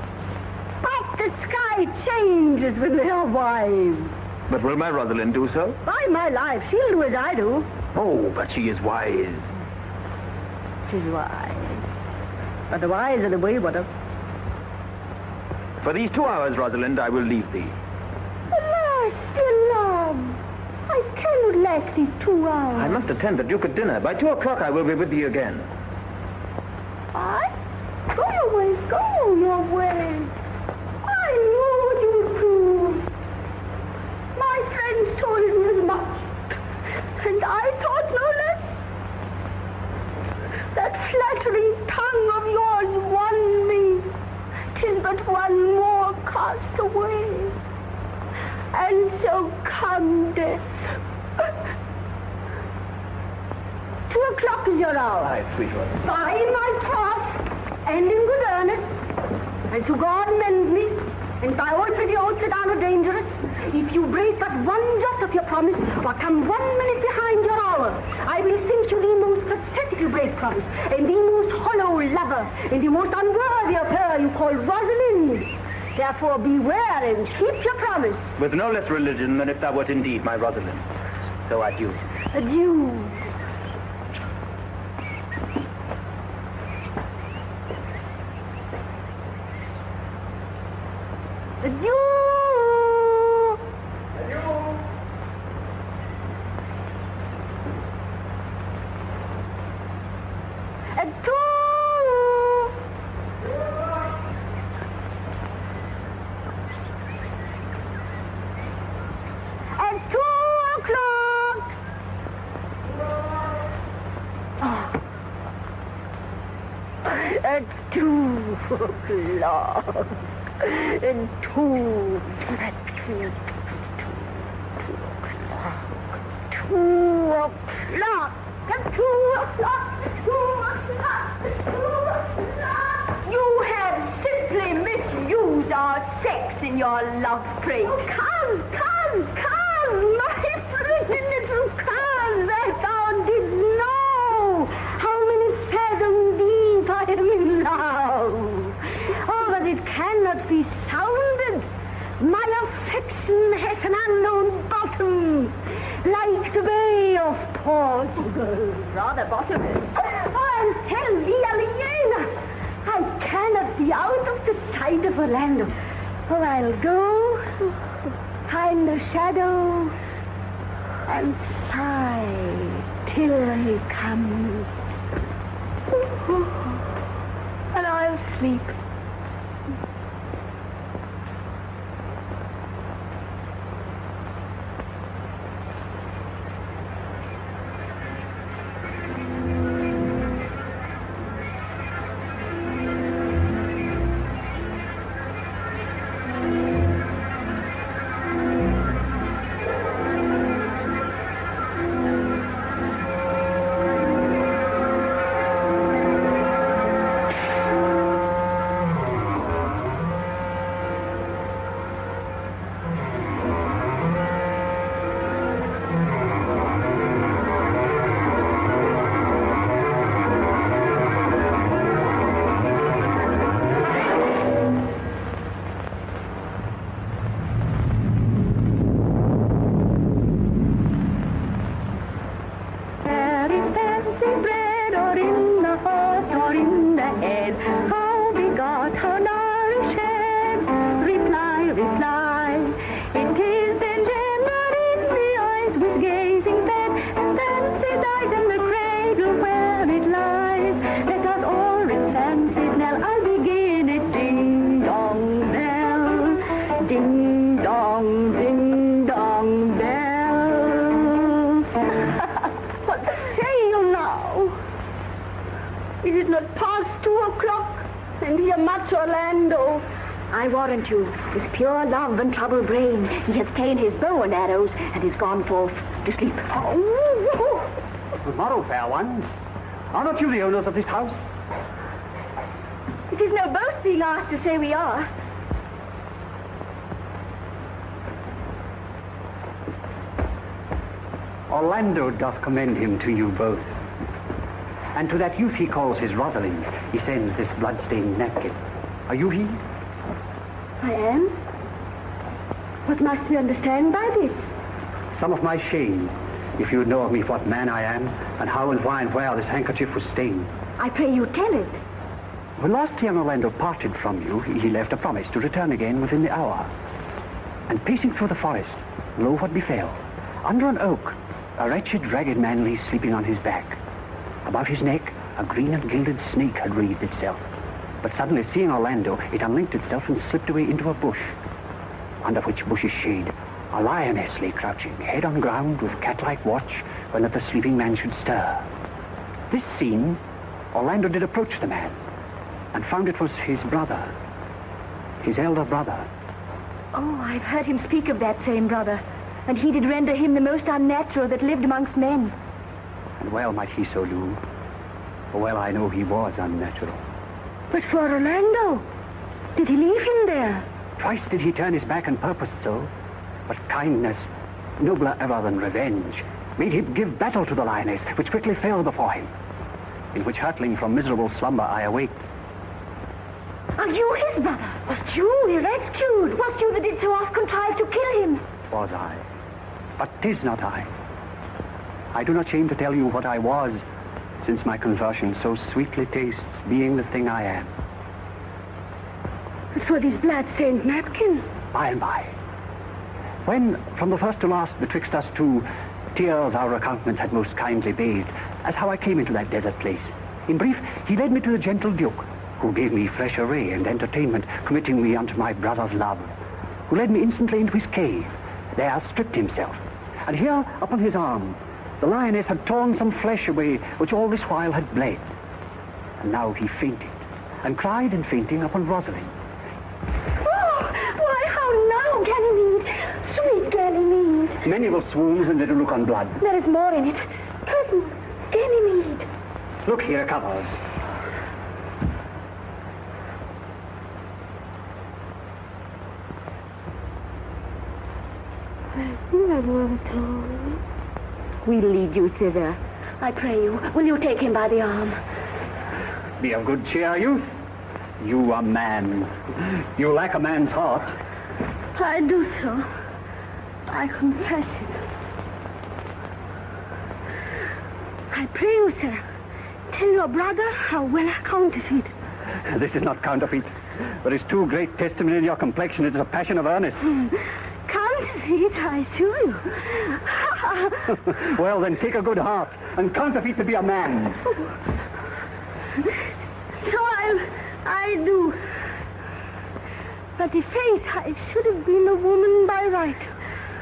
But the sky changes when they are wives. But will my Rosalind do so? By my life, she'll do as I do. Oh, but she is wise. She's wise. But the wise are the waywarder. For these 2 hours, Rosalind, I will leave thee. Alas, dear love, I cannot lack thee 2 hours. I must attend the Duke at dinner. By 2 o'clock I will be with thee again. I? Go your way, go your way. I knew what you would do. My friends told me as much, and I thought no less. That flattering tongue of yours won me. 'Tis but one more cast away. And so come death. 2 o'clock is your hour. Aye, sweetheart. By my troth, and in good earnest, and to God mend me, and by all pretty oaths that are not dangerous, if you break but one jot of your promise, or come 1 minute behind your hour, I will think you the most pathetic you break promise, and the most hollow lover, and the most unworthy of her you call Rosalind. Therefore beware and keep your promise. With no less religion than if thou wert indeed my Rosalind. So adieu. Adieu. Adieu. At 2 o'clock. At 2 o'clock. And 2 o'clock. 2 o'clock. At 2 o'clock. 2 o'clock. 2 o'clock. You have simply misused our sex in your love prank. Oh, come, my pretty little curs, I found it know how many fathoms deep I am in love. Oh, but it cannot be sounded. My affection hath an unknown bottom, like the Bay of Portugal. Rather bottomless. Oh, I'll tell thee, Aliena, I cannot be out of the sight of Orlando. Oh, I'll go behind the shadow and sigh till he comes. And I'll sleep. Orlando, I warrant you, with pure love and troubled brain, he hath ta'en his bow and arrows and is gone forth to sleep. Good morrow, fair ones. Are not you the owners of this house? It is no boast being asked to say we are. Orlando doth commend him to you both. And to that youth he calls his Rosalind, he sends this blood-stained napkin. Are you he? I am. What must we understand by this? Some of my shame, if you would know of me what man I am, and how and why and where this handkerchief was stained. I pray you tell it. When last young Orlando parted from you, he left a promise to return again within the hour. And pacing through the forest, lo, what befell. Under an oak, a wretched, ragged man lay sleeping on his back. About his neck, a green and gilded snake had wreathed itself. But suddenly, seeing Orlando, it unlinked itself and slipped away into a bush, under which bush's shade a lioness lay crouching, head on ground, with cat-like watch, when that the sleeping man should stir. This seen, Orlando did approach the man, and found it was his brother, his elder brother. Oh, I've heard him speak of that same brother, and he did render him the most unnatural that lived amongst men. And well might he so do, for well I know he was unnatural. But for Orlando, did he leave him there? Twice did he turn his back and purposed so, but kindness, nobler ever than revenge, made him give battle to the lioness, which quickly fell before him, in which hurtling from miserable slumber I awaked. Are you his brother? Was you he rescued? Was you that did so oft contrive to kill him? Was I, but 'tis not I. I do not shame to tell you what I was, since my conversion so sweetly tastes being the thing I am. But for this blood-stained napkin? By and by. When, from the first to last, betwixt us two, tears our accountments had most kindly bathed, as how I came into that desert place. In brief, he led me to the gentle Duke, who gave me fresh array and entertainment, committing me unto my brother's love, who led me instantly into his cave, there stripped himself, and here, upon his arm, the lioness had torn some flesh away, which all this while had bled. And now he fainted, and cried in fainting upon Rosalind. Oh, why, how now, Ganymede? Sweet Ganymede. Many will swoon when they do look on blood. There is more in it. Cousin, Ganymede. Look, here it covers. Never at all. We'll lead you thither. I pray you, will you take him by the arm? Be of good cheer, youth. You are man. You lack a man's heart. I do so. I confess it. I pray you, sir, tell your brother how well I counterfeit. This is not counterfeit. There is too great testimony in your complexion. It is a passion of earnest. Counterfeit, I assure you. Well, then take a good heart and counterfeit to be a man. So I do. But in faith, I should have been a woman by right.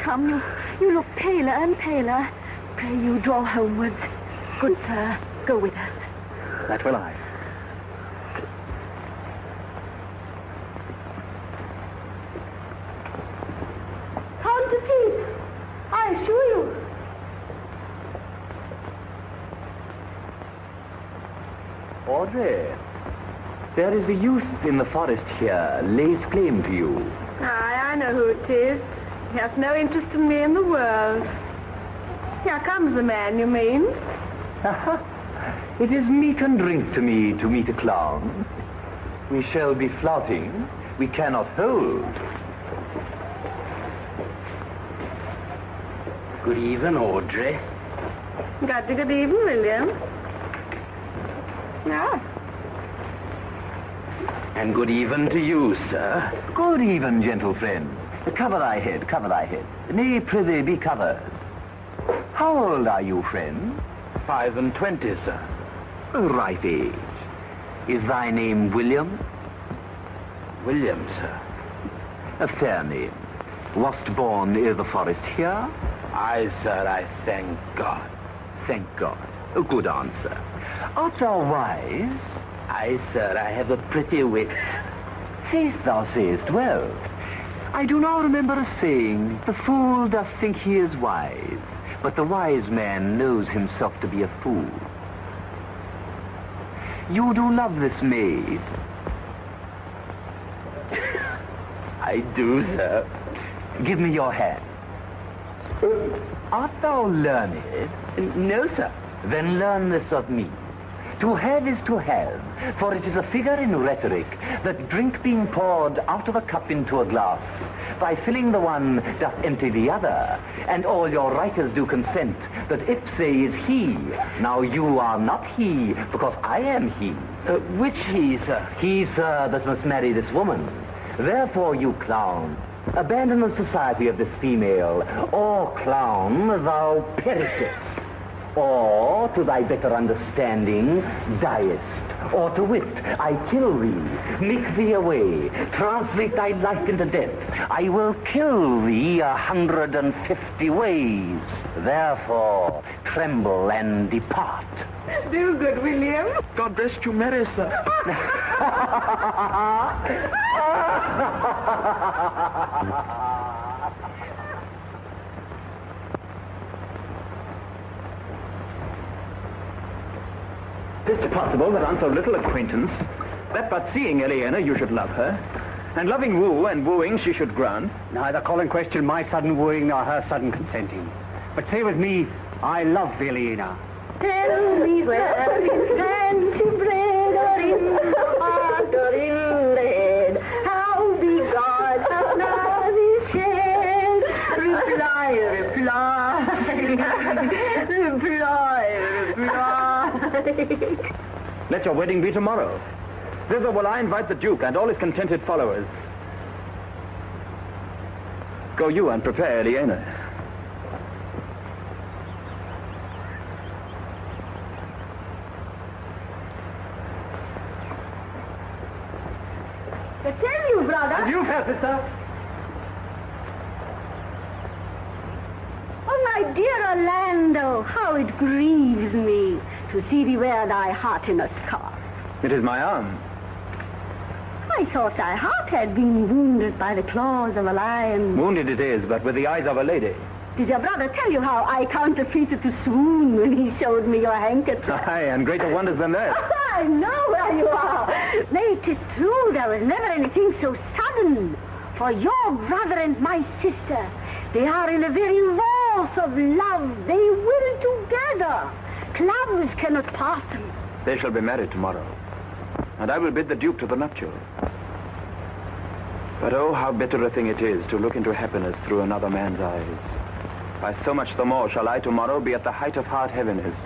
Come, you look paler and paler. Pray you draw homewards. Good sir, go with us. That will I. Counterfeit, I assure you. Audrey, there is a youth in the forest here, lays claim to you. Aye, I know who it is. He has no interest in me in the world. Here comes the man, you mean? It is meat and drink to me to meet a clown. We shall be flouting. We cannot hold. Good even, Audrey. Good even, William. Yeah. And good even to you, sir. Good even, gentle friend. Cover thy head, cover thy head. Nay, prithee, be covered. How old are you, friend? 5 and 20, sir. Right age. Is thy name William? William, sir. A fair name. Wast born i' the forest here? Aye, sir, I thank God. Thank God. A good answer. Art thou wise? Aye, sir, I have a pretty wit. Faith, thou sayest well. I do now remember a saying, the fool doth think he is wise, but the wise man knows himself to be a fool. You do love this maid? I do, sir. Give me your hand. Art thou learned? No, sir. Then learn this of me. To have is to have, for it is a figure in rhetoric that drink being poured out of a cup into a glass, by filling the one doth empty the other, and all your writers do consent that ipse is he. Now you are not he, because I am he. Which he, sir? He, sir, that must marry this woman. Therefore, you clown, abandon the society of this female, or clown, thou perishest. Or, to thy better understanding, diest. Or to wit, I kill thee, make thee away, translate thy life into death. I will kill thee 150 ways. Therefore, tremble and depart. Do good, William. God rest you merry, sir. Is it possible that on so little acquaintance, that but seeing Eleanor you should love her, and loving woo and wooing she should grant? Neither call in question my sudden wooing nor her sudden consenting. But say with me, I love Eleanor. Tell me where is fancy bred, or in the heart, or in the head. How be God, how love is shed. Reply, reply. Let your wedding be tomorrow. Thither will I invite the Duke and all his contented followers. Go you and prepare Eleanor. I tell you, brother. And you, fair sister. Oh, my dear Orlando, how it grieves me to see thee wear thy heart in a scarf. It is my arm. I thought thy heart had been wounded by the claws of a lion. Wounded it is, but with the eyes of a lady. Did your brother tell you how I counterfeited to swoon when he showed me your handkerchief? Aye, and greater wonders than that. I know where you are. Nay, 'tis true, there was never anything so sudden. For your brother and my sister, They are in the very warmth of love. They will together. Clouds cannot part them. They shall be married tomorrow, and I will bid the Duke to the nuptial. But oh, how bitter a thing it is to look into happiness through another man's eyes. By so much the more shall I tomorrow be at the height of heart heaviness.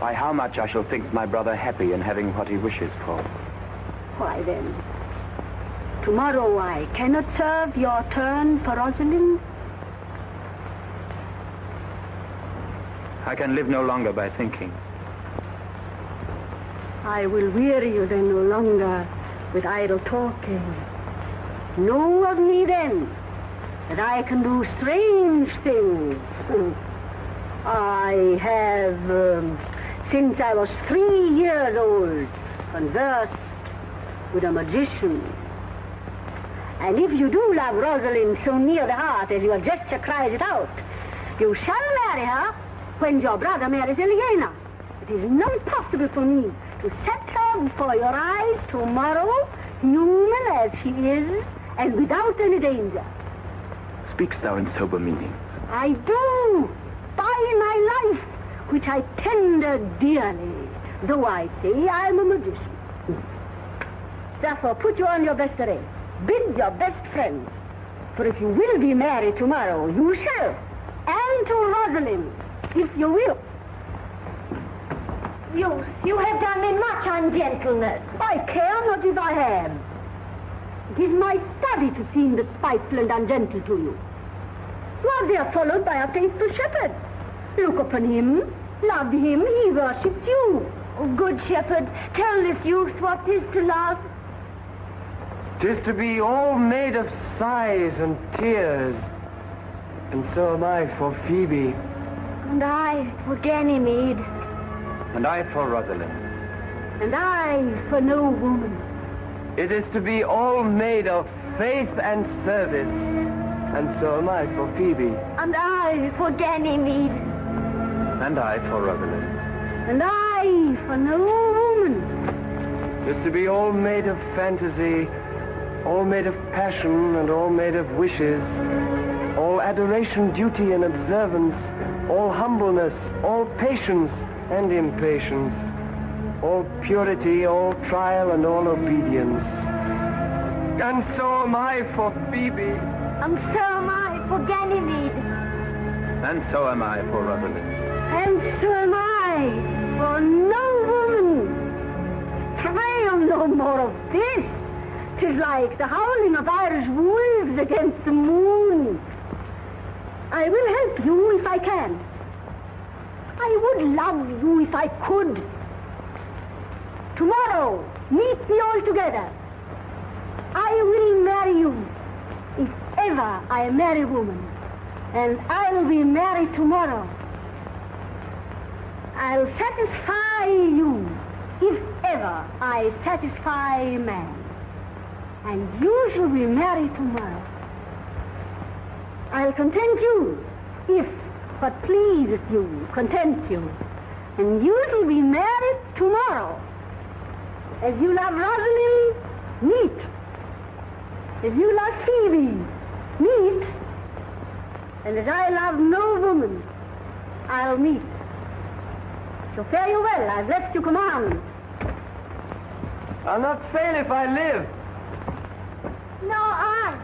By how much I shall think my brother happy in having what he wishes for. Why then, tomorrow I cannot serve your turn for Rosalind? I can live no longer by thinking. I will weary you then no longer with idle talking. Know of me then that I can do strange things. I have, since I was 3 years old, conversed with a magician. And if you do love Rosalind so near the heart as your gesture cries it out, you shall marry her when your brother marries Eliana. It is not possible for me to set her before your eyes tomorrow, human as she is, and without any danger. Speakst thou in sober meaning? I do, by my life, which I tender dearly, though I say I am a magician. Therefore, put you on your best array. Bid your best friends. For if you will be married tomorrow, you shall. And to Rosalind, if you will. You have done me much ungentleness. I care not if I have. It is my study to seem despiteful and ungentle to you. You are there followed by a faithful shepherd. Look upon him, love him, he worships you. Oh, good shepherd, tell this youth what 'tis to love. 'Tis to be all made of sighs and tears. And so am I for Phoebe. And I for Ganymede. And I for Rosalind. And I for no woman. It is to be all made of faith and service. And so am I for Phoebe. And I for Ganymede. And I for Rosalind. And I for no woman. It is to be all made of fantasy, all made of passion, and all made of wishes, all adoration, duty, and observance, all humbleness, all patience and impatience, all purity, all trial, and all obedience. And so am I for Phoebe. And so am I for Ganymede. And so am I for Rosalind. And so am I for no woman. Travail no more of this. 'Tis like the howling of Irish wolves against the moon. I will help you if I can. I would love you if I could. Tomorrow, meet me all together. I will marry you, if ever I marry a woman. And I'll be married tomorrow. I'll satisfy you, if ever I satisfy a man. And you shall be married tomorrow. I'll content you, if what pleases you contents you. And you shall be married tomorrow. As you love Rosalind, meet. As you love Phoebe, meet. And as I love no woman, I'll meet. So fare you well, I've left you command. I'll not fail if I live. No, I.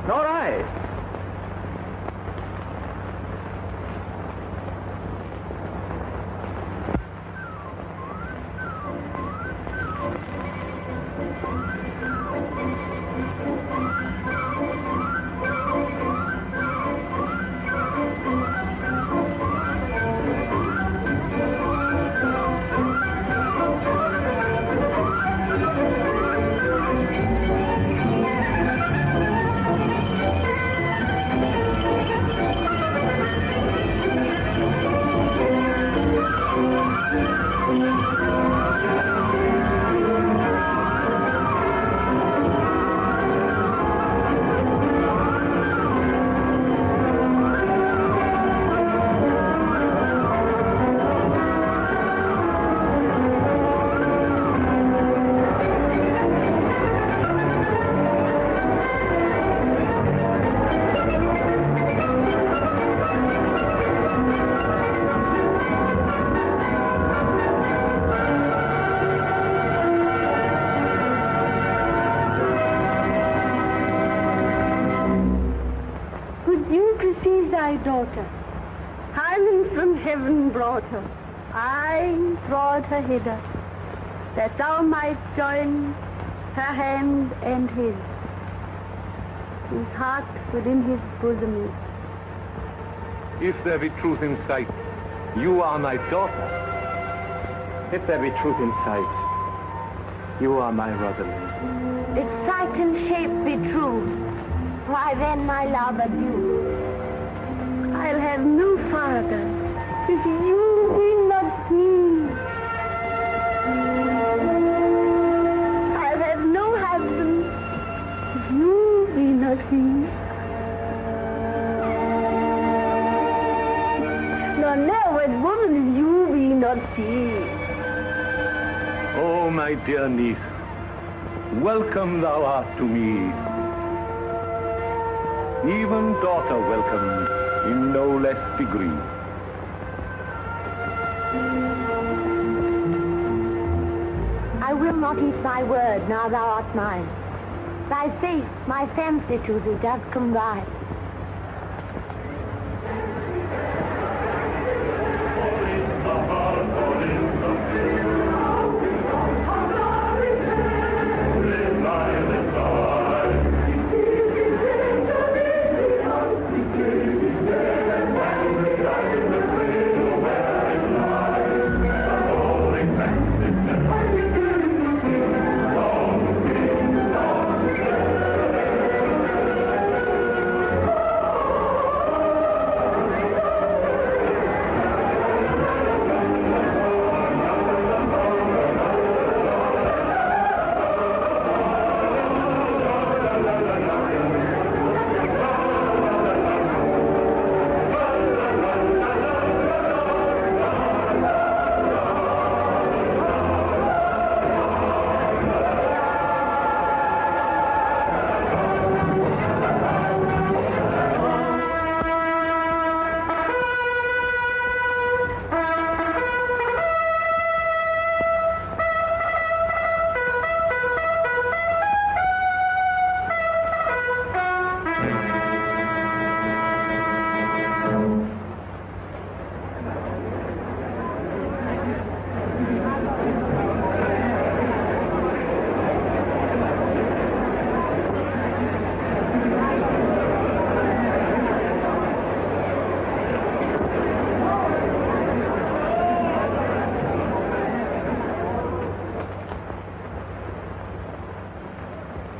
Nor I. daughter. Heaven from heaven brought her. I brought her hither, that thou might join her hand and his, whose heart within his bosom is. If there be truth in sight, you are my daughter. If there be truth in sight, you are my Rosalind. If sight and shape be true, why then, my love, adieu. I'll have no father if you be not me. I'll have no husband if you be not he. Nor no wed woman if you be not she. Oh, my dear niece, welcome thou art to me. Even daughter welcomed in no less degree. I will not eat thy word, now thou art mine. Thy faith, my fancy to thee doth combine.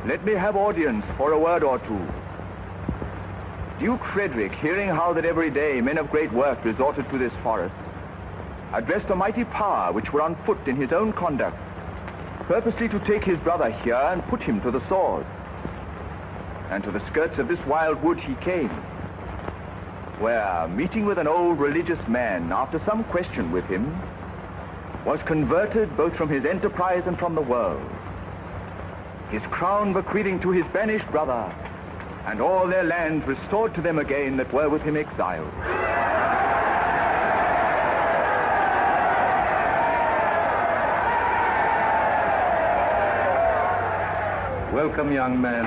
Let me have audience for a word or two. Duke Frederick, hearing how that every day men of great worth resorted to this forest, addressed a mighty power which were on foot in his own conduct, purposely to take his brother here and put him to the sword. And to the skirts of this wild wood he came, where, meeting with an old religious man, after some question with him, was converted both from his enterprise and from the world, his crown bequeathing to his banished brother, and all their lands restored to them again that were with him exiled. Welcome, young man.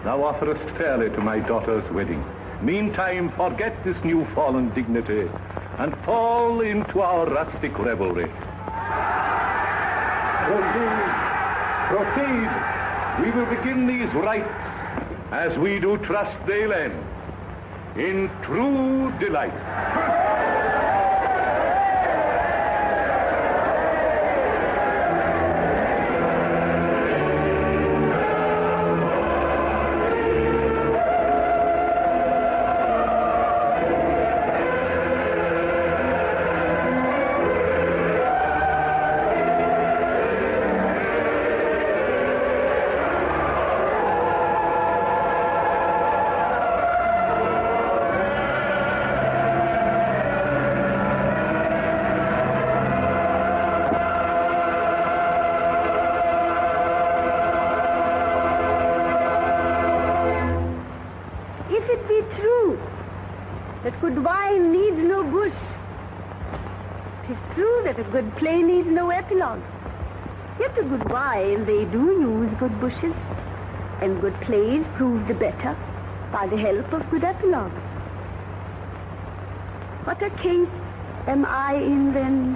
Thou offerest fairly to my daughter's wedding. Meantime, forget this new fallen dignity and fall into our rustic revelry. Proceed. We will begin these rites as we do trust they'll end in true delight. Good wine needs no bush. 'Tis true that a good play needs no epilogue. Yet a good wine they do use good bushes, and good plays prove the better by the help of good epilogues. What a case am I in then,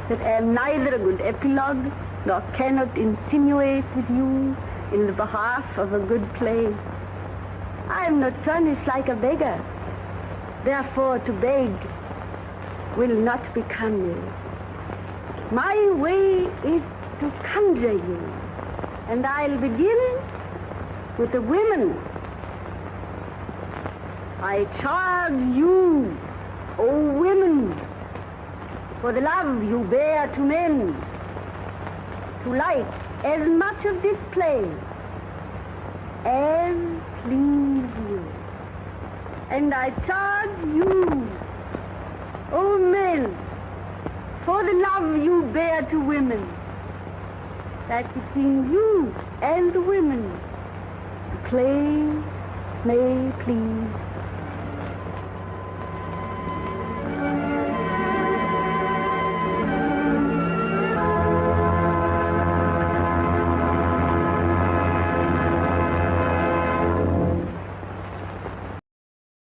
that I am neither a good epilogue, nor cannot insinuate with you in the behalf of a good play. I am not furnished like a beggar, therefore to beg will not become me. My way is to conjure you, and I'll begin with the women. I charge you, O women, for the love you bear to men, to like as much of this play as please you. And I charge you, O men, for the love you bear to women, that between you and the women the play may please